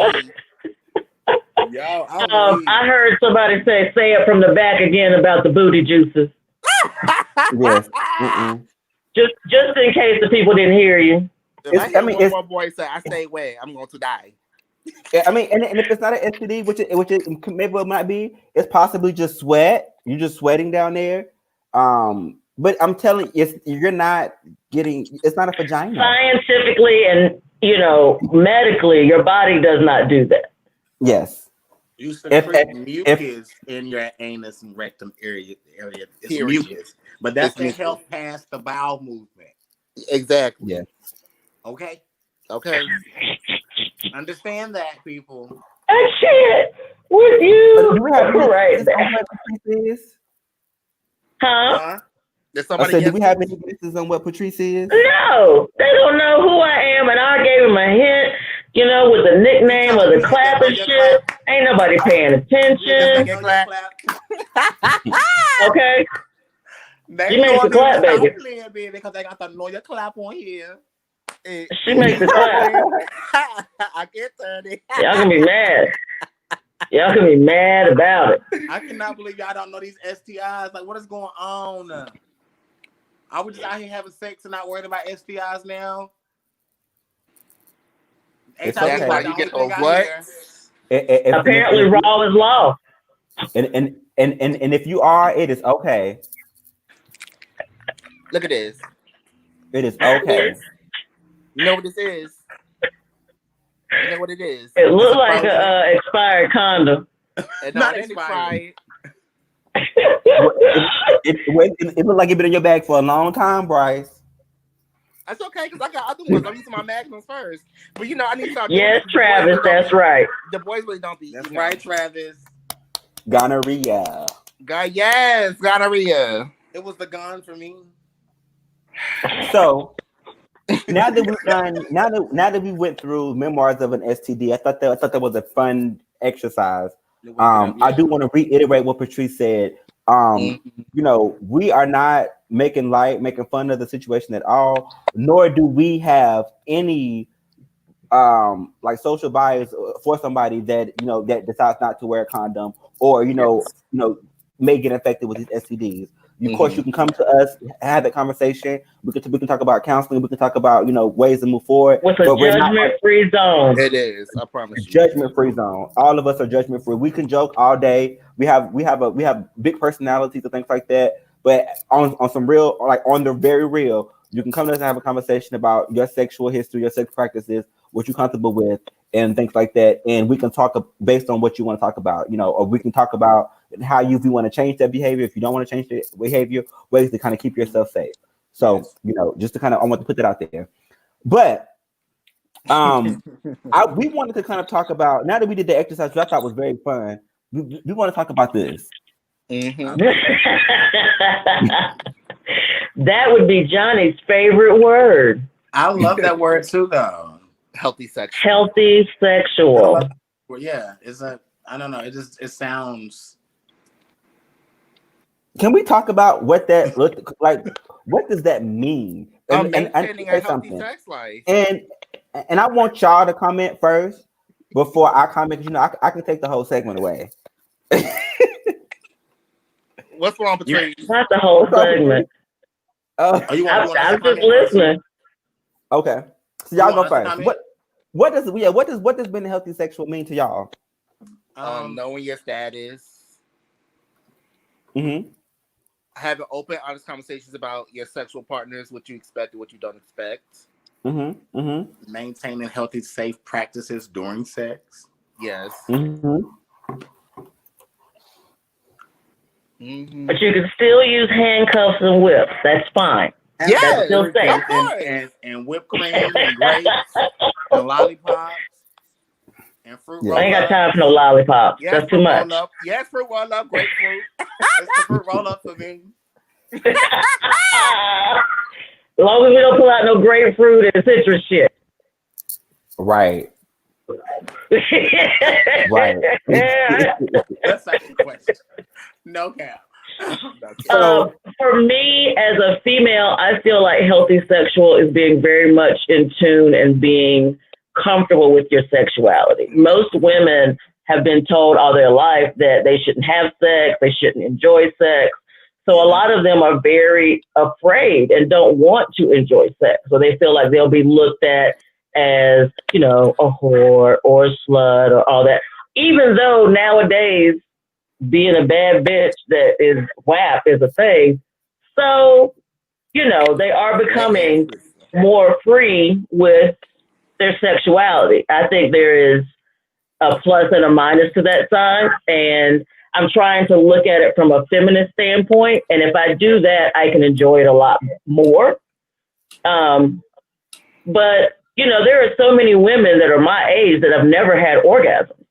Yo, I heard somebody say it from the back again about the booty juices. Yes. Just in case the people didn't hear you. If one more boy say I stay away, I'm going to die. I mean, and if it's not an STD, which it maybe it might be, it's possibly just sweat. You're just sweating down there. But I'm telling you, you're not getting. It's not a vagina. Scientifically and medically, your body does not do that. Yes. You secrete mucus in your anus and rectum area. It's mucus, but that's to help pass the bowel movement. Exactly. Yeah. Okay. Understand that, people. Shit. With you. Do we have right there. Huh? Do we have any guesses on what Patrice is? No, they don't know who I am, and I gave him a hint. With the nickname or the clap and shit. Ain't nobody paying attention. Okay. You make the clap, baby. Because I got the know your clap on here. She makes the clap. I get 30. Y'all can be mad. Y'all can be mad about it. I cannot believe y'all don't know these STIs. Like, what is going on? Are we just out here having sex and not worried about STIs now? That's why you get those what? Apparently, raw is law. And if you are, it is okay. Look at this. It is okay. You know what this is? You know what it is? It looks like an expired condom. Not expired. It looked like it's been in your bag for a long time, Bryce. That's okay, because I got other ones. I'm using my magnums first. But I need to start. Yes, Travis, that's right. The boys really don't be. That's right, Travis. Gonorrhea. Yes, gonorrhea. It was the gun for me. So now that we've done, now that we went through memoirs of an STD, I thought that was a fun exercise. I do want to reiterate what Patrice said. We are not making fun of the situation at all, nor do we have any social bias for somebody that that decides not to wear a condom or may get infected with these STDs. Of course, you can come to us, have that conversation. We can talk about counseling. We can talk about ways to move forward. With a judgment-free zone. It is. I promise you. Judgment-free zone. All of us are judgment-free. We can joke all day. We have big personalities and things like that. But on some real, on the very real, you can come to us and have a conversation about your sexual history, your sex practices, what you're comfortable with, and things like that. And we can talk based on what you want to talk about, or we can talk about how if you want to change that behavior, if you don't want to change the behavior, ways to kind of keep yourself safe. So, just to I want to put that out there. But we wanted to kind of talk about, now that we did the exercise, which I thought was very fun. We want to talk about this. Mm-hmm. That would be Johnny's favorite word. I love that word too, though. Healthy sexual. Healthy sexual. Well, yeah, I don't know. It sounds. Can we talk about what that look like? What does that mean? Maintaining a healthy sex life. And I want y'all to comment first before I comment. You know, I can take the whole segment away. What's wrong, Patrice? Not the whole segment. I'm just listening. Okay, so y'all go first. What does being a healthy sexual mean to y'all? Knowing your status. Mm-hmm. Having open, honest conversations about your sexual partners, what you expect and what you don't expect. Mm-hmm. Mm-hmm. Maintaining healthy, safe practices during sex. Yes. Mm-hmm. Mm-hmm. But you can still use handcuffs and whips. That's fine. Yes, that's still safe. And whipped cream and grapes and lollipops and fruit roll-up. I ain't got time for no lollipops. Yes, that's too much. Yes, fruit roll-up, grapefruit. It's the fruit roll-up for me. As long as we don't pull out no grapefruit and citrus shit. Right. Right. That's not the question. No cap. For me, as a female, I feel like healthy sexual is being very much in tune and being comfortable with your sexuality. Most women have been told all their life that they shouldn't have sex, they shouldn't enjoy sex. So a lot of them are very afraid and don't want to enjoy sex. So they feel like they'll be looked at as, you know, a whore or a slut or all that. Even though nowadays being a bad bitch that is WAP is a thing. So, you know, they are becoming more free with their sexuality. I think there is a plus and a minus to that side. And I'm trying to look at it from a feminist standpoint. And if I do that, I can enjoy it a lot more. But, you know, there are so many women that are my age that have never had orgasms.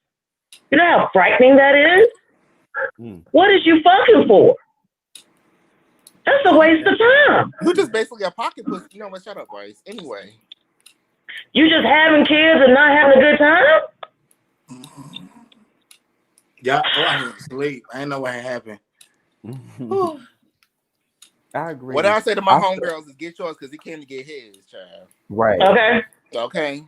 You know how frightening that is? What is you fucking for? That's a waste of time. You just basically a pocket pussy. You know what? Shut up, Bryce. Anyway. You just having kids and not having a good time? Yeah, I went to sleep. I didn't know what had happened. I agree. What I say to my homegirls is get yours because he came to get his, child. Right. Okay.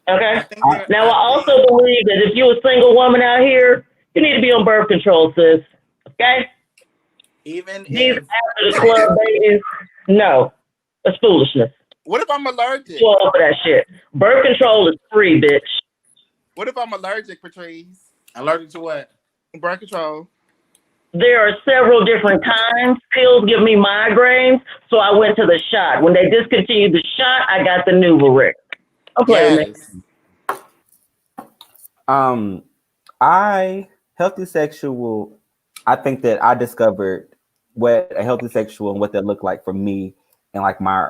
Now, I also believe that if you're a single woman out here, you need to be on birth control, sis. Okay? Even these after the club babies, no. That's foolishness. What if I'm allergic? Go over that shit. Birth control is free, bitch. What if I'm allergic, Patrice? Allergic to what? Birth control. There are several different kinds. Pills give me migraines, so I went to the shot. When they discontinued the shot, I got the Nuvarex. Okay. Yes. Healthy sexual, I think that I discovered what a healthy sexual and what that looked like for me in like my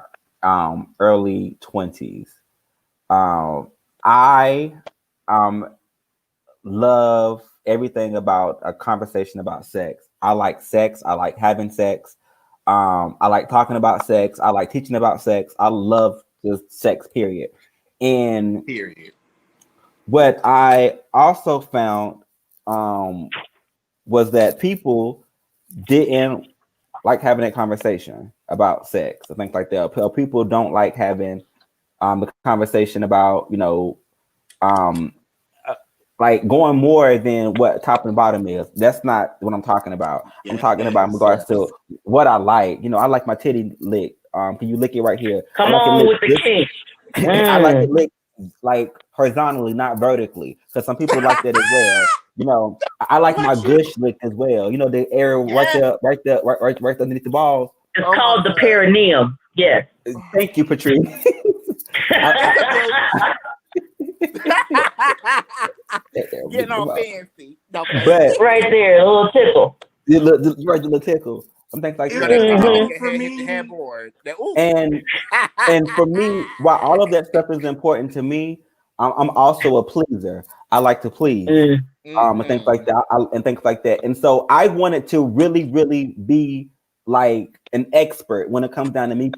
early 20s. I love everything about a conversation about sex. I like sex. I like having sex. I like talking about sex. I like teaching about sex. I love just sex, period. And what I also found was that people didn't like having that conversation about sex. I think like that. People don't like having the conversation about, you know, like going more than what top and bottom is. That's not what I'm talking about. I'm talking about in regards to what I like. You know, I like my titty licked. Can you lick it right here? Come on with the kink. I like it licked like horizontally, not vertically, because some people like that as well. You know, I like my gush licked as well. You know, the area right underneath the balls. It's called the perineum. Yes. Thank you, Patrice. Getting all fancy. But right there, a little tickle. The little tickle. some things like You that. know, that Mhm. your head hit the headboard. That, ooh. And for me, while all of that stuff is important to me, I'm also a pleaser. I like to please. And things like that. And things like that. And so I wanted to really, really be like an expert when it comes down to me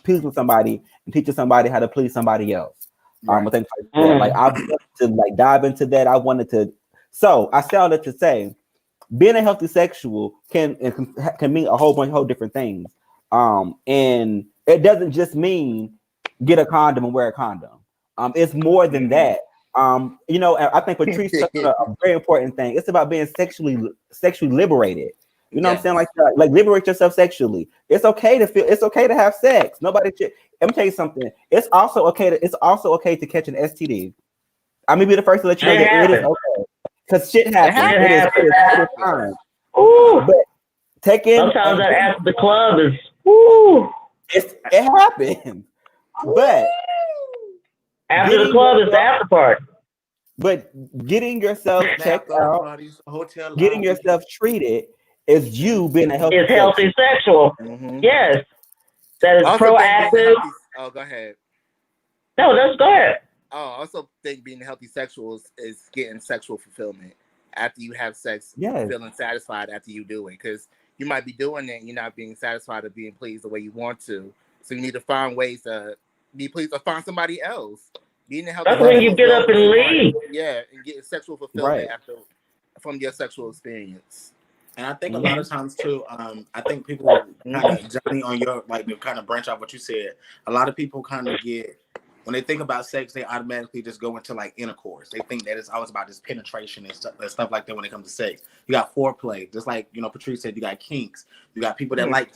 pleasing somebody and teaching somebody how to please somebody else. And things like that. Like I wanted to like dive into that. I wanted to. So I say all that to say, being a healthy sexual can mean a whole different things. And it doesn't just mean get a condom and wear a condom. It's more than that. You know, I think Patrice touched on a very important thing. It's about being sexually liberated. You know what I'm saying? Like liberate yourself sexually. It's okay to feel. It's okay to have sex. Nobody should. Let me tell you something. It's also okay to catch an STD. I'm gonna be the first to let you know that it is okay. Because shit happens. It is fine. Ooh. But sometimes that after the club is ooh. It happens. But after the club is the after party. But getting yourself checked out, getting yourself treated is you being a healthy sexual. Mm-hmm. Yes. That is proactive. Oh, go ahead. No, let's go ahead. Oh, I also think being a healthy sexual is getting sexual fulfillment after you have sex, feeling satisfied after you do it. Because you might be doing it and you're not being satisfied or being pleased the way you want to. So you need to find ways to be pleased or find somebody else. Being a healthy That's when you get up and leave. Yeah, and get sexual fulfillment from your sexual experience. And I think a lot of times too, I think people kind of, Johnny, on your, like, to kind of branch off what you said, a lot of people kind of get, when they think about sex, they automatically just go into like intercourse. They think that it's always about this penetration and stuff like that when it comes to sex. You got foreplay, just like, you know, Patrice said, you got kinks. You got people that like,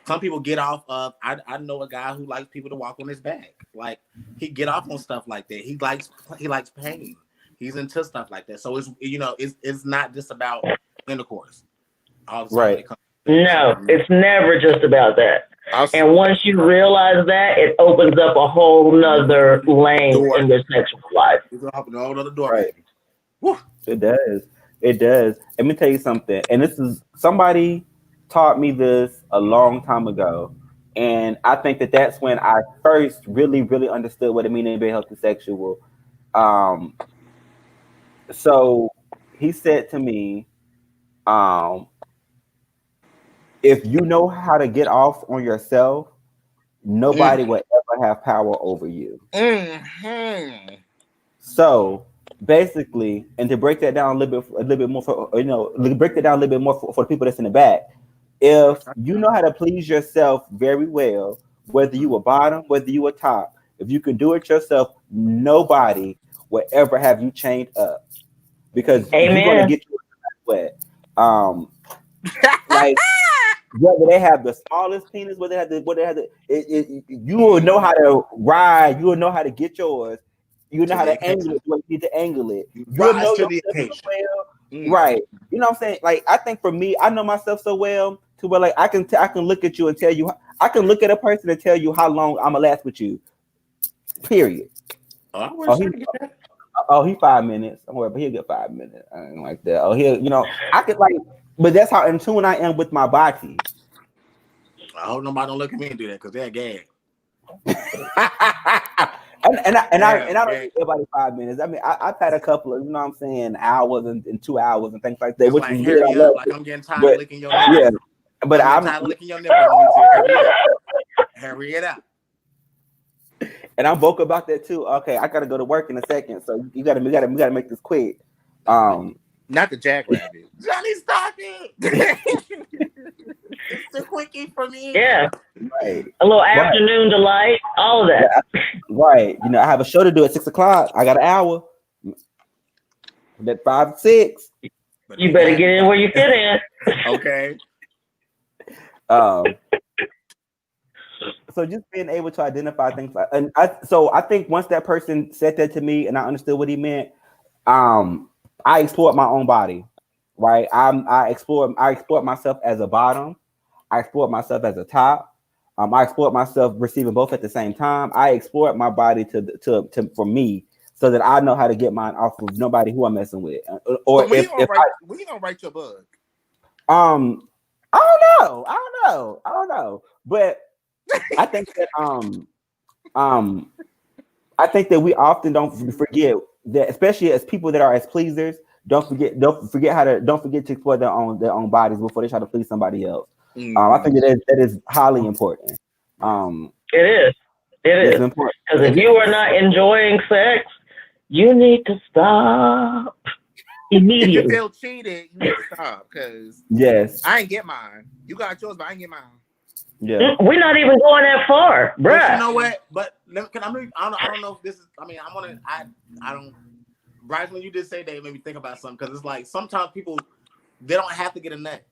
some people get off of, I know a guy who likes people to walk on his back. Like, he get off on stuff like that. He likes pain. He's into stuff like that. So it's, you know, it's not just about intercourse. Right. No, it's never just about that. And once you realize that, it opens up a whole nother lane in your sexual life. Right. It does. It does. Let me tell you something. And this is, somebody taught me this a long time ago. And I think that that's when I first really, really understood what it means to be a healthy sexual. So he said to me, if you know how to get off on yourself, nobody will ever have power over you. So basically, and to break that down a little bit more for, you know, break that down a little bit more for the people that's in the back. If you know how to please yourself very well, whether you a bottom, whether you a top, if you can do it yourself, nobody will ever have you chained up, because you're gonna get you wet. Like, whether they have the smallest penis, whether they have you will know how to ride. You will know how to get yours. You know how to angle it. You need to angle it. You'll know yourself so well, right? You know what I'm saying? Like, I think for me, I know myself so well to where, like, I can look at you and tell you. I can look at a person and tell you how long I'm gonna last with you. Period. He 5 minutes. Don't worry, but he'll get 5 minutes. I ain't like that. He'll, you know, I could like. But that's how in tune I am with my body. I hope nobody don't look at me and do that, because they're gag. and I don't give everybody 5 minutes. I mean, I've had a couple of, you know what I'm saying, hours and 2 hours and things like that. Which like, is hurry up, like I'm getting tired of licking your nipples. Yeah, but I'm tired of licking your nipples. Hurry it up. And I'm vocal about that too. Okay, I gotta go to work in a second, so we gotta make this quick. Not the jackrabbit. Johnny, stop it! It's the quickie for me. Yeah. Right. A little afternoon delight, all of that. Right. You know, I have a show to do at 6 o'clock. I got an hour. At 5 to 6. You better get in where you fit in. Okay. So just being able to identify things like, and I think once that person said that to me and I understood what he meant, I explored my own body, right? I explored myself as a bottom. I explored myself as a top. I explored myself receiving both at the same time. I explored my body to for me, so that I know how to get mine off of nobody who I'm messing with. Or when you gonna write your book? I don't know. But I think that I think that we often don't forget that, especially as people that are as pleasers, don't forget to explore their own bodies before they try to please somebody else. I think that is highly important. It is. It's important. Because if you are not enjoying sex, you need to stop immediately. If you feel cheated, you need to stop. Because yes, I ain't get mine. You got yours, but I ain't get mine. Yeah, we're not even going that far, bruh. But you know what? But can I don't know if this is. I mean, I don't. Bryce, when you did say that, it made me think about something because it's like sometimes people they don't have to get a nut.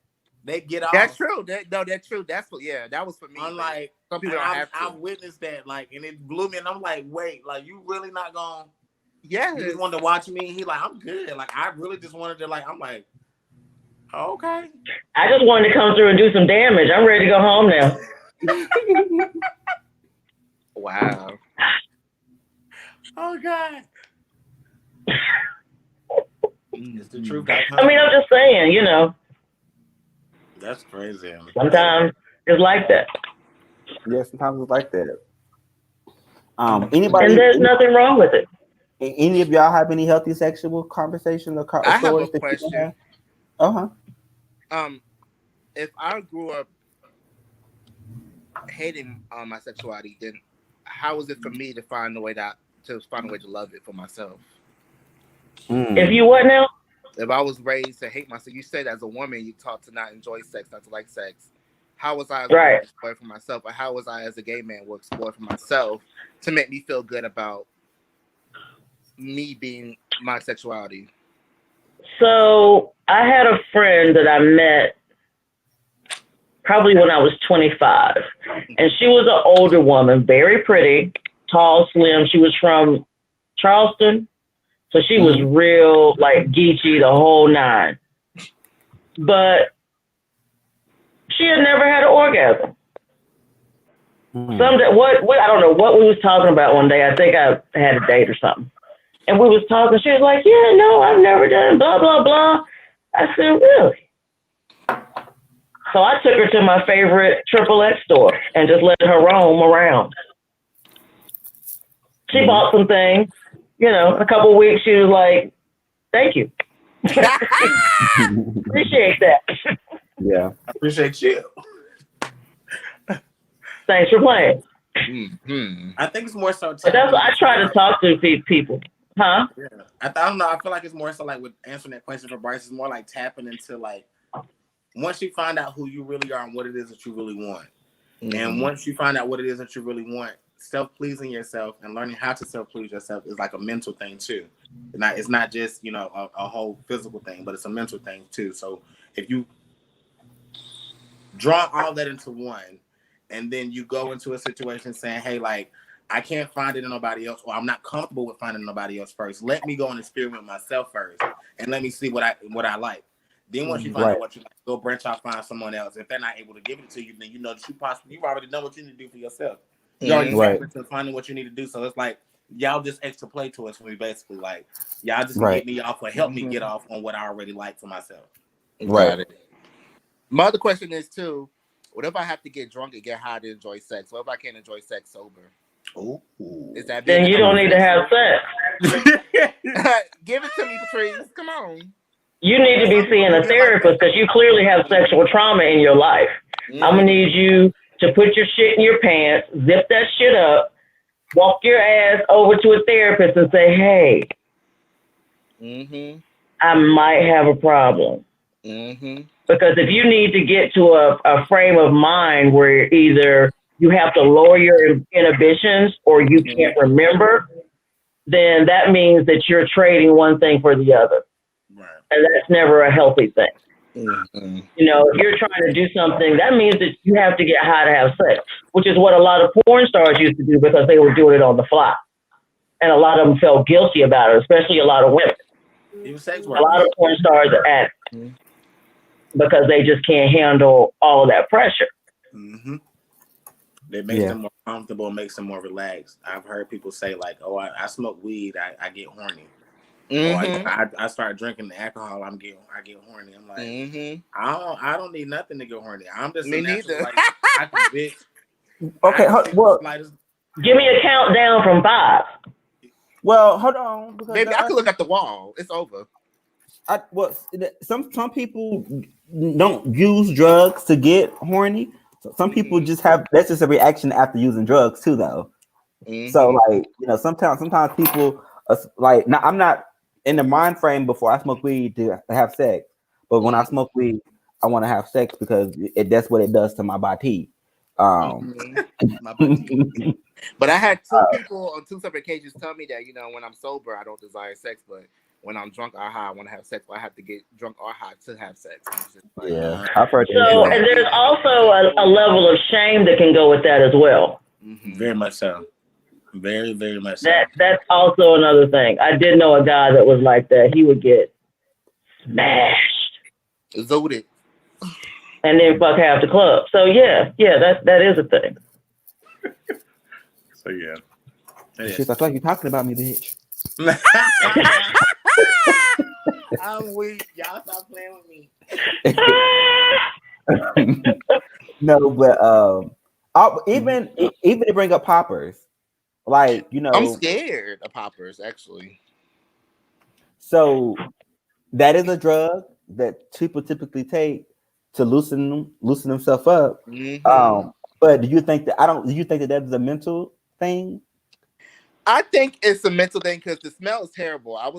They get off. That's true. That's true. That's what. Yeah, that was for me. Unlike some people don't have to. I've witnessed that, like, and it blew me, and I'm like, wait, like, you really not gonna? Yeah, you just wanted to watch me. He like, I'm good. Like, I really just wanted to, like, I'm like, oh, okay. I just wanted to come through and do some damage. I'm ready to go home now. Wow. Oh God. It's the truth. I mean, I'm just saying, you know. That's crazy. Sometimes it's like that. Yeah, sometimes it's like that. Anybody? And there's nothing wrong with it. Any of y'all have any healthy sexual conversations or I have stories? a question. If I grew up hating my sexuality, then how was it for me to find a way to love it for myself? If you what now? If I was raised to hate myself, you said as a woman you taught to not enjoy sex, not to like sex. How was I as a woman to explore for myself, or how was I as a gay man will explore for myself to make me feel good about me being my sexuality? So I had a friend that I met probably when I was 25, and she was an older woman, very pretty, tall, slim. She was from Charleston, so she was real, like, geeky, the whole nine. But she had never had an orgasm. I don't know what we was talking about one day. I think I had a date or something. And we was talking. She was like, yeah, no, I've never done blah, blah, blah. I said, really? So I took her to my favorite XXX store and just let her roam around. She bought some things. You know, in a couple of weeks, she was like, thank you. Appreciate that. Yeah. I appreciate you. Thanks for playing. I think it's more so. But that's what I try to talk to people. Huh? Yeah. I don't know. I feel like it's more so like with answering that question for Bryce, it's more like tapping into, like, once you find out who you really are and what it is that you really want. And once you find out what it is that you really want, self-pleasing yourself and learning how to self-please yourself is like a mental thing too. It's not just, you know, a whole physical thing, but it's a mental thing too. So if you draw all that into one, and then you go into a situation saying, hey, like, I can't find it in nobody else, or I'm not comfortable with finding nobody else first. Let me go and experiment myself first, and let me see what I like. Then once you find out what you like, go branch out, find someone else. If they're not able to give it to you, then you know that you've already done what you need to do for yourself. You already tapped into finding what you need to do. So it's like, y'all just extra play to us for me, basically. Like, y'all just get me off or help me get off on what I already like for myself. Right. My other question is too, what if I have to get drunk and get high to enjoy sex? What if I can't enjoy sex sober? Oh, is that then you don't need to have sex. Give it to me, Patrice. Come on. You need to be seeing a therapist because you clearly have sexual trauma in your life. I'm gonna need you to put your shit in your pants, zip that shit up, walk your ass over to a therapist and say, hey, I might have a problem. Because if you need to get to a frame of mind where either you have to lower your inhibitions or you can't remember, then that means that you're trading one thing for the other. And that's never a healthy thing. You know, if you're trying to do something, that means that you have to get high to have sex, which is what a lot of porn stars used to do because they were doing it on the fly. And a lot of them felt guilty about it, especially a lot of women. Even sex workers. A lot of porn stars are addicts because they just can't handle all of that pressure. It makes them more comfortable, makes them more relaxed. I've heard people say, like, oh, I smoke weed, I get horny. Mm-hmm. Or I start drinking the alcohol. I get horny. I'm like, I don't need nothing to get horny. I'm just Me a natural, neither. like I can bitch. Okay, I can take the slightest. Give me a countdown from 5. well, hold on, because Baby, I can look at the wall. It's over. some people don't use drugs to get horny. Some people just have that's just a reaction after using drugs too, though. So like sometimes people like now I'm not in the mind frame before I smoke weed to have sex, but when I smoke weed, I want to have sex because that's what it does to my body. My body. But I had 2 people on 2 separate occasions tell me that when I'm sober I don't desire sex, but when I'm drunk or high I want to have sex. But I have to get drunk or high to have sex. It's just like, Yeah, I've heard so, and there's also a level of shame that can go with that as well. Very much so. Very, very much so. That's also another thing. I did know a guy that was like that. He would get smashed, zooted, and then fuck half the club. So yeah, that is a thing. So yeah. She's like, you talking about me, bitch. I'm weak. Y'all stop playing with me. No, but even to bring up poppers, like I'm scared of poppers actually. So that is a drug that people typically take to loosen themselves up. But do you think that is a mental thing? I think it's a mental thing because the smell is terrible. I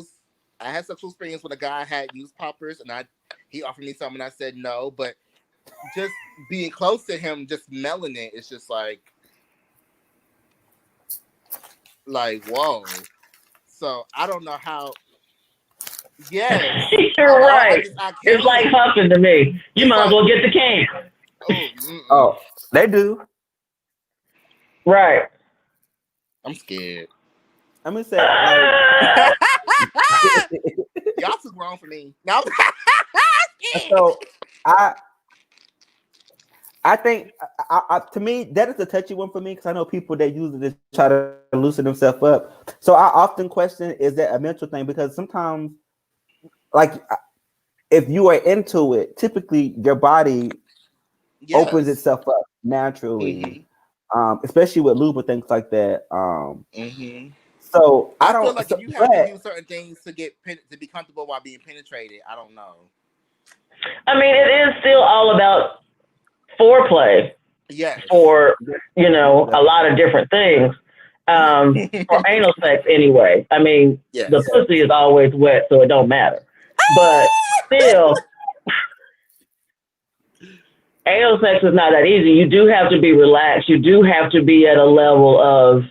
had sexual experience with a guy had used poppers, and he offered me some, and I said no. But just being close to him, just smelling it, it's just like whoa. So I don't know how. Yeah, you're right. It's like huffing to me. You might as well get the can. Oh, they do. Right. I'm scared. I'm gonna say, y'all too grown for me. No. So I think to me that is a touchy one for me because I know people that use it to try to loosen themselves up. So I often question, is that a mental thing? Because sometimes, like, if you are into it, typically your body opens itself up naturally, especially with lube or things like that. So I feel like if you have to use certain things to be comfortable while being penetrated, I don't know. I mean, it is still all about foreplay. Yes. For a lot of different things. For anal sex, anyway. I mean, the pussy is always wet, so it don't matter. But still, anal sex is not that easy. You do have to be relaxed. You do have to be at a level of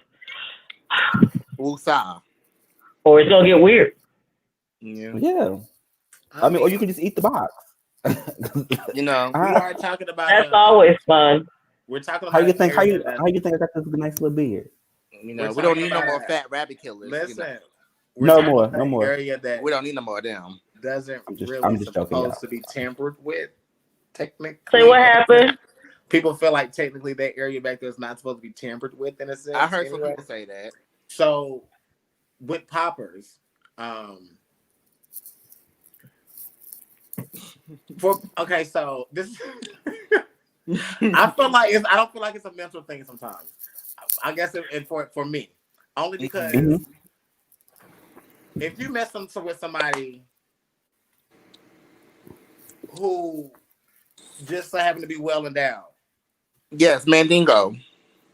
woosah, or it's gonna get weird. Yeah. I mean, or you can just eat the box. We are talking about that's always fun. We're talking how about you think I got this nice little beard. We don't need no more fat rabbit killers. Listen, no more. Area that we don't need no more of them. Doesn't really supposed to be tampered with. Technically, say what happened. People feel like technically that area back there is not supposed to be tampered with in a sense. I heard some people say that. So with poppers, so this I don't feel like it's a mental thing sometimes. I guess for me, only because if you mess with somebody who just so happen to be well endowed, yes, Mandingo,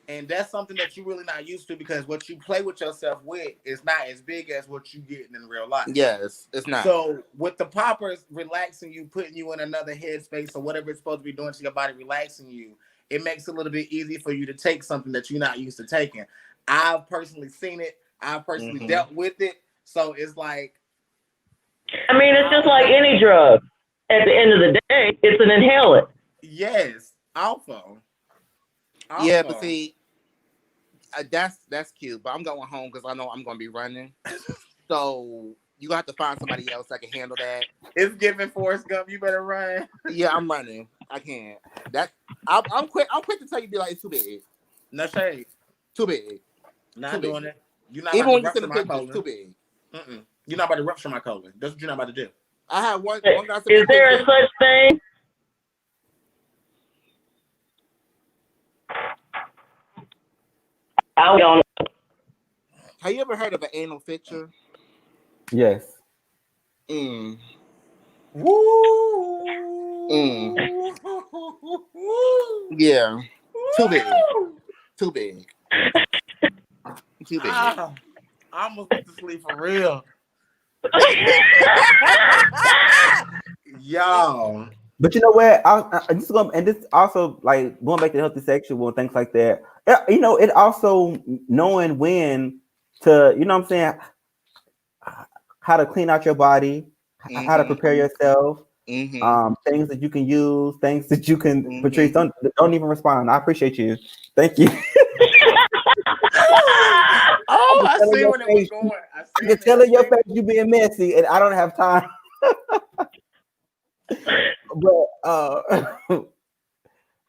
and that's something that you're really not used to because what you play with yourself with is not as big as what you get in real life. Yes, it's not. So with the poppers relaxing you, putting you in another headspace or whatever it's supposed to be doing to your body, relaxing you, it makes it a little bit easy for you to take something that you're not used to taking. I've personally seen it. I've personally dealt with it. So it's like, I mean, it's just like any drug. At the end of the day, it's an inhalant. Yes, also. Yeah, but see, that's cute. But I'm going home because I know I'm going to be running. So you have to find somebody else that can handle that. It's giving Forrest Gump. You better run. Yeah, I'm running. I can't. I'm quick. I'm quick to tell you, be like, it's too big. No shade. Too big. Not doing it. You're not even when you send a picture, it's too big. You're not about to rupture my colon. That's what you're not about to do. I had one guy said, is there a such thing? I don't know. have you ever heard of an anal fixture? Yes. Mm. Woo! Yeah. Too big. Too big. Too big. I almost went to sleep for real. Yo. But you know what? This is going, and this also like going back to healthy sexual and things like that. You know, it also knowing when to, you know what I'm saying, how to clean out your body, how to prepare yourself, things that you can use, things that you can. Patrice, don't even respond. I appreciate you. Thank you. Oh, I see where it was going. I can tell in your face you being messy, and I don't have time.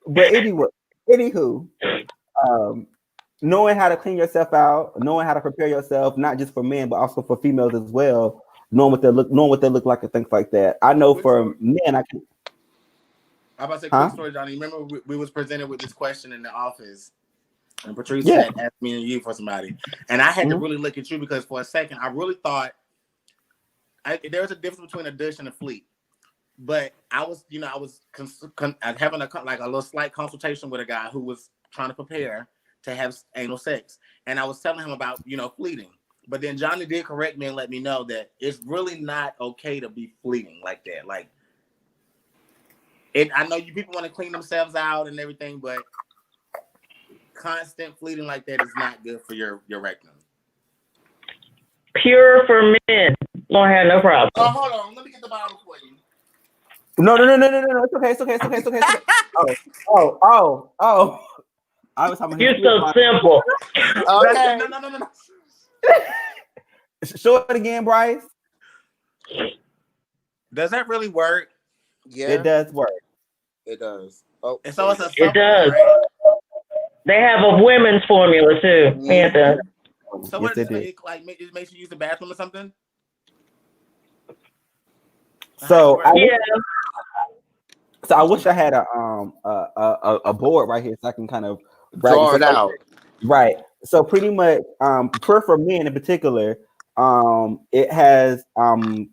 But anyway, anywho, knowing how to clean yourself out, knowing how to prepare yourself, not just for men but also for females as well, knowing what they look like and things like that. I know for men, I can. How about to say quick story, Johnny? Remember we was presented with this question in the office, and Patrice had asked me and you for somebody, and I had to really look at you because for a second I really thought there was a difference between a douche and a fleet. But I was having a little slight consultation with a guy who was trying to prepare to have anal sex, and I was telling him about fleeting. But then Johnny did correct me and let me know that it's really not okay to be fleeting like that. Like, I know you people want to clean themselves out and everything, but constant fleeting like that is not good for your rectum. Pure for men. Don't have no problem. Oh, hold on. Let me get the bottle for you. No. It's okay. Oh. I was talking. You're so simple. Okay. No. Show it again, Bryce. Does that really work? Yeah, it does work. It does. Oh, and so it does. Right? They have a women's formula too. Panda. So what is it like? It makes you use the bathroom or something? So I wish I had a board right here so I can kind of draw it out. Right. So pretty much, for men in particular, it has a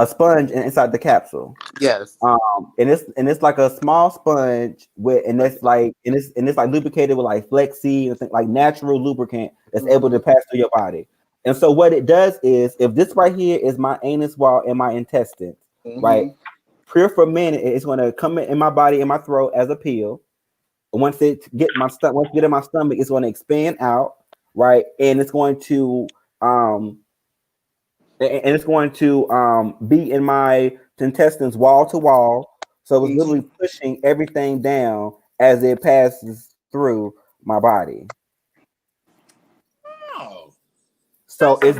sponge inside the capsule. Yes. And it's like a small sponge it's like lubricated with like Flexi and like natural lubricant that's able to pass through your body. And so what it does is, if this right here is my anus wall and my intestines, right? Pure for men, it's going to come in my body, in my throat as a pill. Once it get in my stomach, it's going to expand out, right? And it's going to be in my intestines wall to wall. So it's literally pushing everything down as it passes through my body. Oh. So it's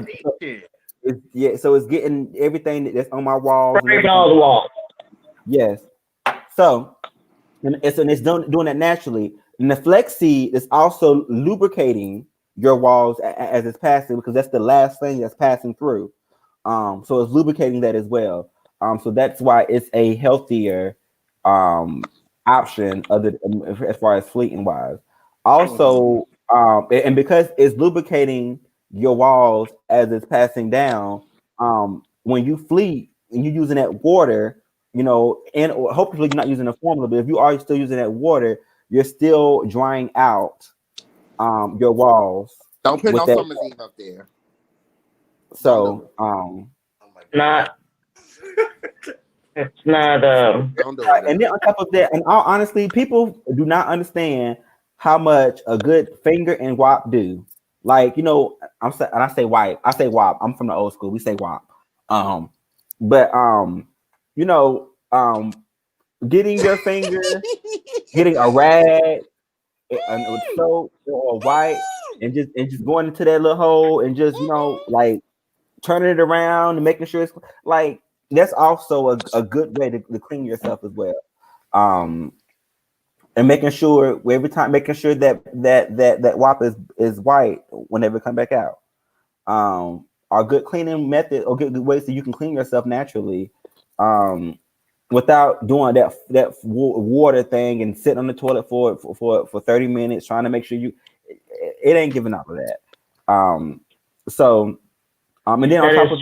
getting everything that's on my walls. Breaking all the walls. Yes. So it's doing that naturally. And the Flexi is also lubricating your walls as it's passing, because that's the last thing that's passing through. So it's lubricating that as well. So that's why it's a healthier option as far as fleeting wise. Also, and because it's lubricating your walls as it's passing down, when you fleet and you're using that water, and hopefully you're not using a formula, but if you are still using that water, you're still drying out your walls. Don't put no Summer's Eve up there. So it's not don't do it. And then on top of that, and honestly, people do not understand how much a good finger and wop do. Like, I say wop. I'm from the old school. We say wop. Getting your finger, getting a rag, and soap or white, and just going into that little hole and just like turning it around and making sure it's like, that's also a good way to clean yourself as well. And making sure that WAP is white whenever it come back out. are good cleaning methods or good ways that you can clean yourself naturally, without doing that water thing and sitting on the toilet for 30 minutes trying to make sure it ain't giving up of that. And then on top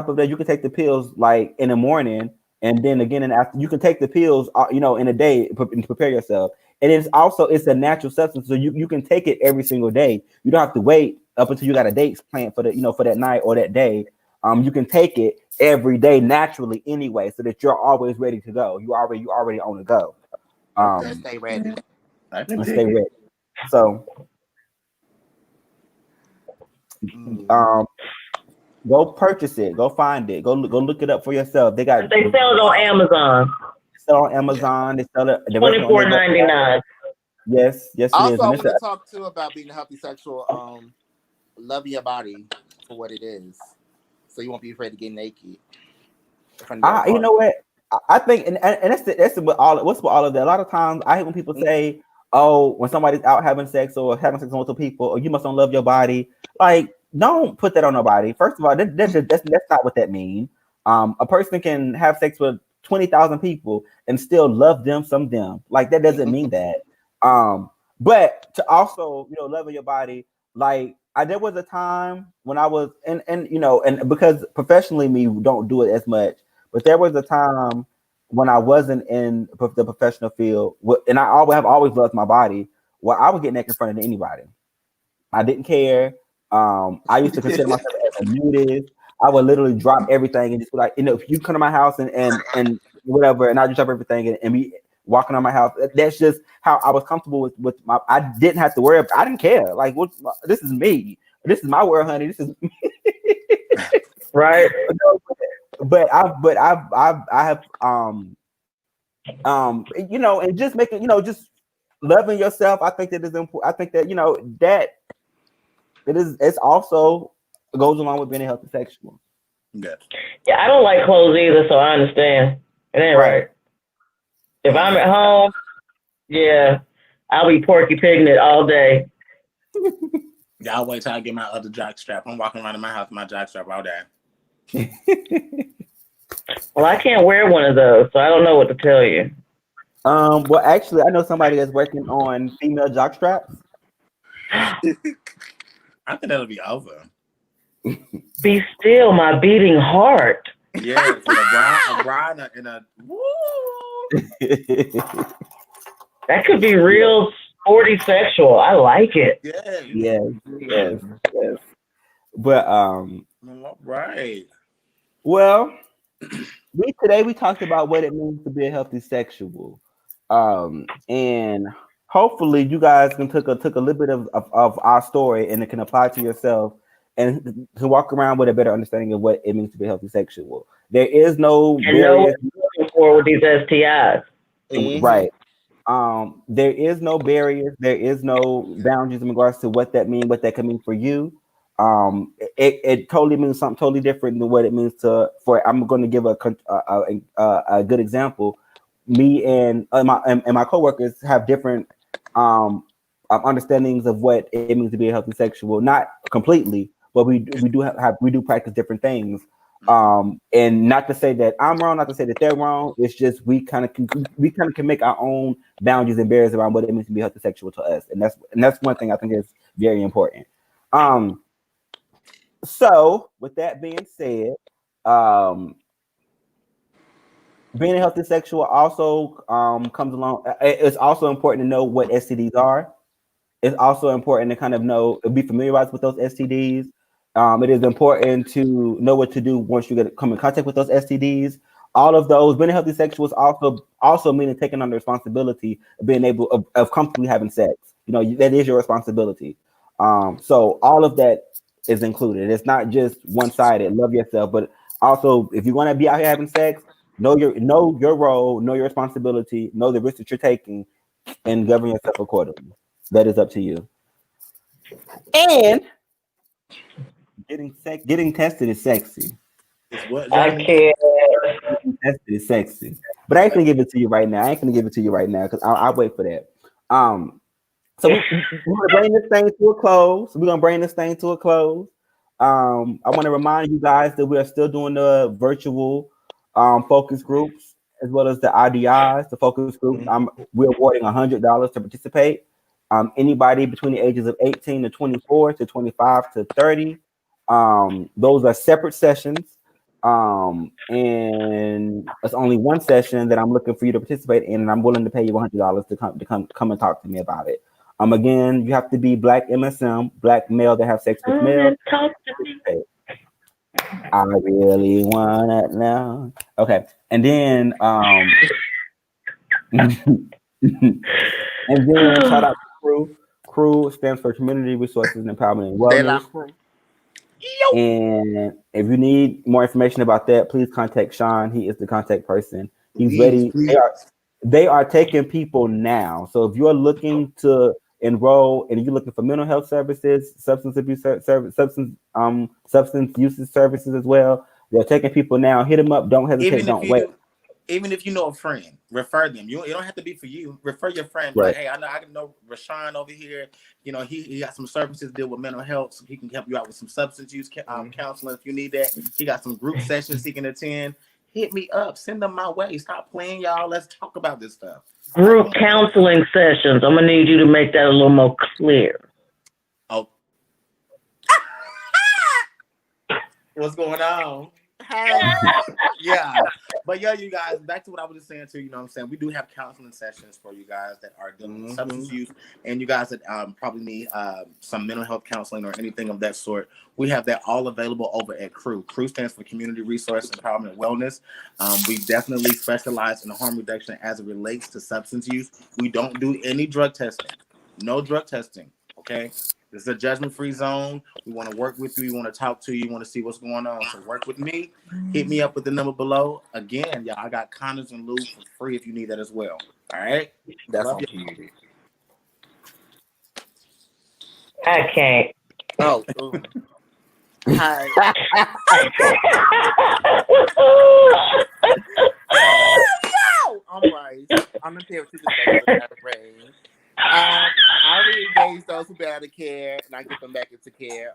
of that, you can take the pills like in the morning, and then again and after. You can take the pills, in a day to prepare yourself. And it's a natural substance, so you can take it every single day. You don't have to wait up until you got a date planned for that night or that day. You can take it every day naturally anyway, so that you're always ready to go. You already on the go. Stay ready. Stay ready. So, go purchase it. Go find it. Go look it up for yourself. They sell it on Amazon. They sell it $24.99. Yes, it also, is. I want to talk too about being a healthy sexual. Love your body for what it is, so you won't be afraid to get naked. You know what? I think, and that's with all of that. A lot of times, I hate when people say, "Oh, when somebody's out having sex or having sex with multiple people, or you must don't love your body." Like, don't put that on nobody. First of all, that's not what that means. A person can have sex with 20,000 people and still love them some them. Like, that doesn't mean that. But to also, loving your body, like. There was a time when I was, and because professionally we don't do it as much, but there was a time when I wasn't in the professional field, and I always loved my body, where I would get naked in front of anybody. I didn't care. I used to consider myself as a nudist. I would literally drop everything and just be like, if you come to my house and whatever, and I just drop everything and be walking on my house. That's just how I was comfortable with my. I didn't have to worry. I didn't care. Like, this is me. This is my world, honey. This is me. Right. But I have and just making just loving yourself. I think that is important. I think that that it is. It's also goes along with being a healthy sexual. Yeah. Yeah, I don't like clothes either, so I understand. It ain't right. If I'm at home, yeah, I'll be Porky Pigging it all day. Yeah, I'll wait till I get my other jock strap. I'm walking around in my house with my jock strap all day. Well, I can't wear one of those, so I don't know what to tell you. Well, actually, I know somebody that's working on female jock straps. I think that'll be over. Be still, my beating heart. Yeah, a bride in a woo. That could be real sporty sexual. I like it. Yes. But all right. Well, today we talked about what it means to be a healthy sexual, and hopefully you guys can took a little bit of our story and it can apply to yourself and to walk around with a better understanding of what it means to be a healthy sexual. There is no barrier for with these STIs. Right. There is no barriers. There is no boundaries in regards to what that means, what that can mean for you. It totally means something totally different than what it means for. I'm going to give a good example. Me and my coworkers have different understandings of what it means to be a healthy sexual. Not completely, but we do practice different things. And not to say that I'm wrong, not to say that they're wrong. It's just we kind of can make our own boundaries and barriers around what it means to be healthy sexual to us, and that's one thing I think is very important. So with that being said, being a healthy sexual also comes along. It's also important to know what STDs are. It's also important to kind of be familiarized with those STDs. It is important to know what to do once you come in contact with those STDs. All of those, being a healthy sexual is also meaning taking on the responsibility of being able of comfortably having sex. That is your responsibility. So all of that is included. It's not just one-sided. Love yourself, but also if you want to be out here having sex, know your role, know your responsibility, know the risk that you're taking, and govern yourself accordingly. That is up to you. And getting tested is sexy. I can't. Getting tested is sexy. But I ain't gonna give it to you right now. Because I'll wait for that. So we're gonna bring this thing to a close. I want to remind you guys that we are still doing the virtual focus groups as well as the IDIs, the focus groups. We're awarding $100 to participate. Anybody between the ages of 18 to 24 to 25 to 30. Those are separate sessions. And it's only one session that I'm looking for you to participate in, and I'm willing to pay you $100 to come and talk to me about it. Again, you have to be Black MSM, Black male that have sex with male. Talk to me. I really want it now. Okay, and then and then shout out to Crew. Crew stands for Community Resources and Empowerment and Wellness. And if you need more information about that, please contact Shawn. He is the contact person. He's ready. They are taking people now. So if you're looking to enroll and you're looking for mental health services, substance abuse substance usage services as well, they're taking people now. Hit them up. Don't hesitate. Don't wait. Even if you know a friend, refer them. It don't have to be for you. Refer your friend. Right. Like, hey, I know Rashawn over here. You know, he got some services deal with mental health, so he can help you out with some substance use counseling if you need that. He got some group sessions he can attend. Hit me up. Send them my way. Stop playing, y'all. Let's talk about this stuff. Group counseling sessions. I'm gonna need you to make that a little more clear. Oh, what's going on? Yeah, but you guys, back to what I was just saying too. You know what I'm saying? We do have counseling sessions for you guys that are dealing with substance use, and you guys that probably need some mental health counseling or anything of that sort. We have that all available over at Crew. Crew stands for Community Resource Empowerment and Wellness. We definitely specialize in harm reduction as it relates to substance use. We don't do any drug testing. No drug testing. Okay. This is a judgment-free zone. We want to work with you. We want to talk to you. We want to see what's going on. So work with me. Hit me up with the number below. Again, y'all, I got condoms and lube for free if you need that as well. All right? That's Love on you. community. I can't. Oh. Hi. I'm Bryce. I'm the therapist that range. I already engage those who've been out of care, and I get them back into care.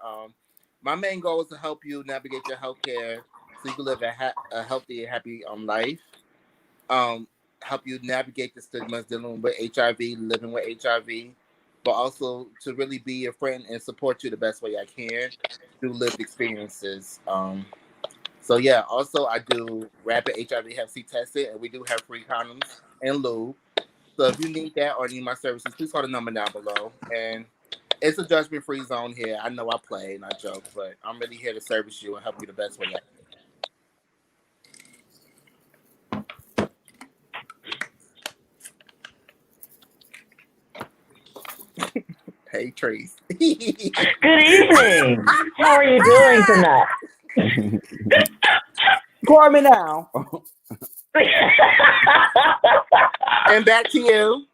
My main goal is to help you navigate your health care so you can live a healthy and happy life. Help you navigate the stigmas dealing with HIV, living with HIV, but also to really be your friend and support you the best way I can through lived experiences. So yeah, also I do rapid HIV Hep C testing, and we do have free condoms and lube. So if you need that or need my services, please call the number down below. And it's a judgment-free zone here. I know I play and I joke, but I'm really here to service you and help you the best way I can. Hey, Trace. Good evening. How are you doing tonight? Pour me now. And back to you.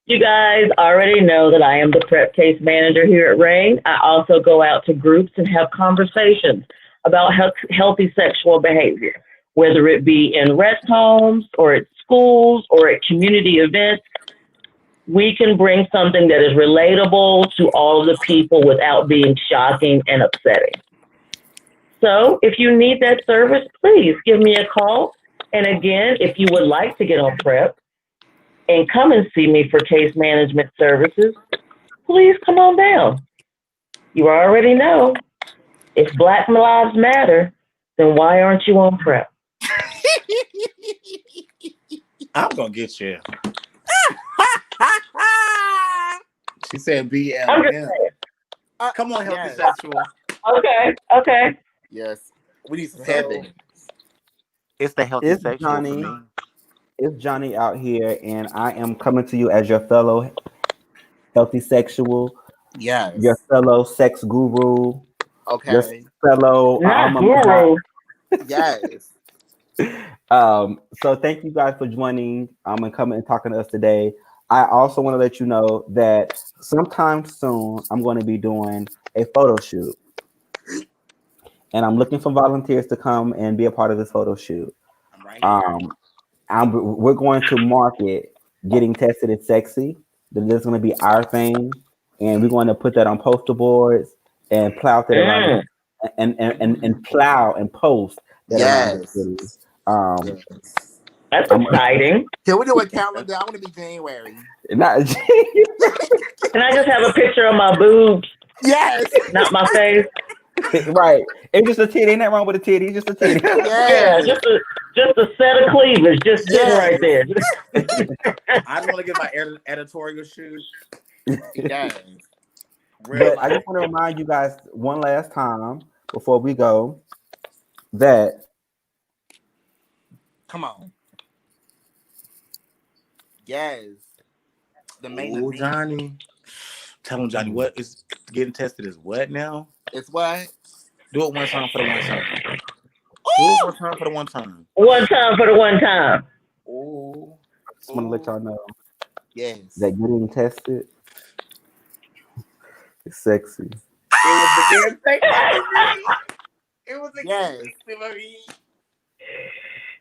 You guys already know that I am the prep case manager here at Rain. I also go out to groups and have conversations about healthy sexual behavior, whether it be in rest homes or at schools or at community events. We can bring something that is relatable to all of the people without being shocking and upsetting. So if you need that service, please give me a call. And again, if you would like to get on prep and come and see me for case management services, please come on down. You already know, if Black lives matter, then why aren't you on prep? I'm going to get you. She said BLM. Come on, healthy sexual. Okay. Yes. We need some heaven. It's the healthy sexual Johnny. for me. It's Johnny out here, and I am coming to you as your fellow healthy sexual. Yes. Your fellow sex guru. Okay. Your fellow Not guru. Yes. So thank you guys for joining and coming and talking to us today. I also want to let you know that sometime soon I'm going to be doing a photo shoot. And I'm looking for volunteers to come and be a part of this photo shoot. We're going to market getting tested is sexy. That is going to be our thing. And we're going to put that on poster boards and plow it around and plow and post that around the Yes. city. Yes. That's I'm exciting. Can we do a calendar? I want to be January. not Can I just have a picture of my boobs, Yes. not my face? right. It's just a titty. Ain't that wrong with a titty? It's just a titty. Yeah, Yes. just a set of cleavage just sitting Yes. right there. I just want to get my editorial shoot. Yes. But I just want to remind you guys one last time before we go that Come on. Yes. The main Oh, event. Johnny. Tell him, Johnny, what is getting tested is what now? It's what? Do it one time for the one time. Do it one time for the one time. One time for the one time. Oh. just want to let y'all know Yes. that getting tested is sexy. It was again. It was again. Yes.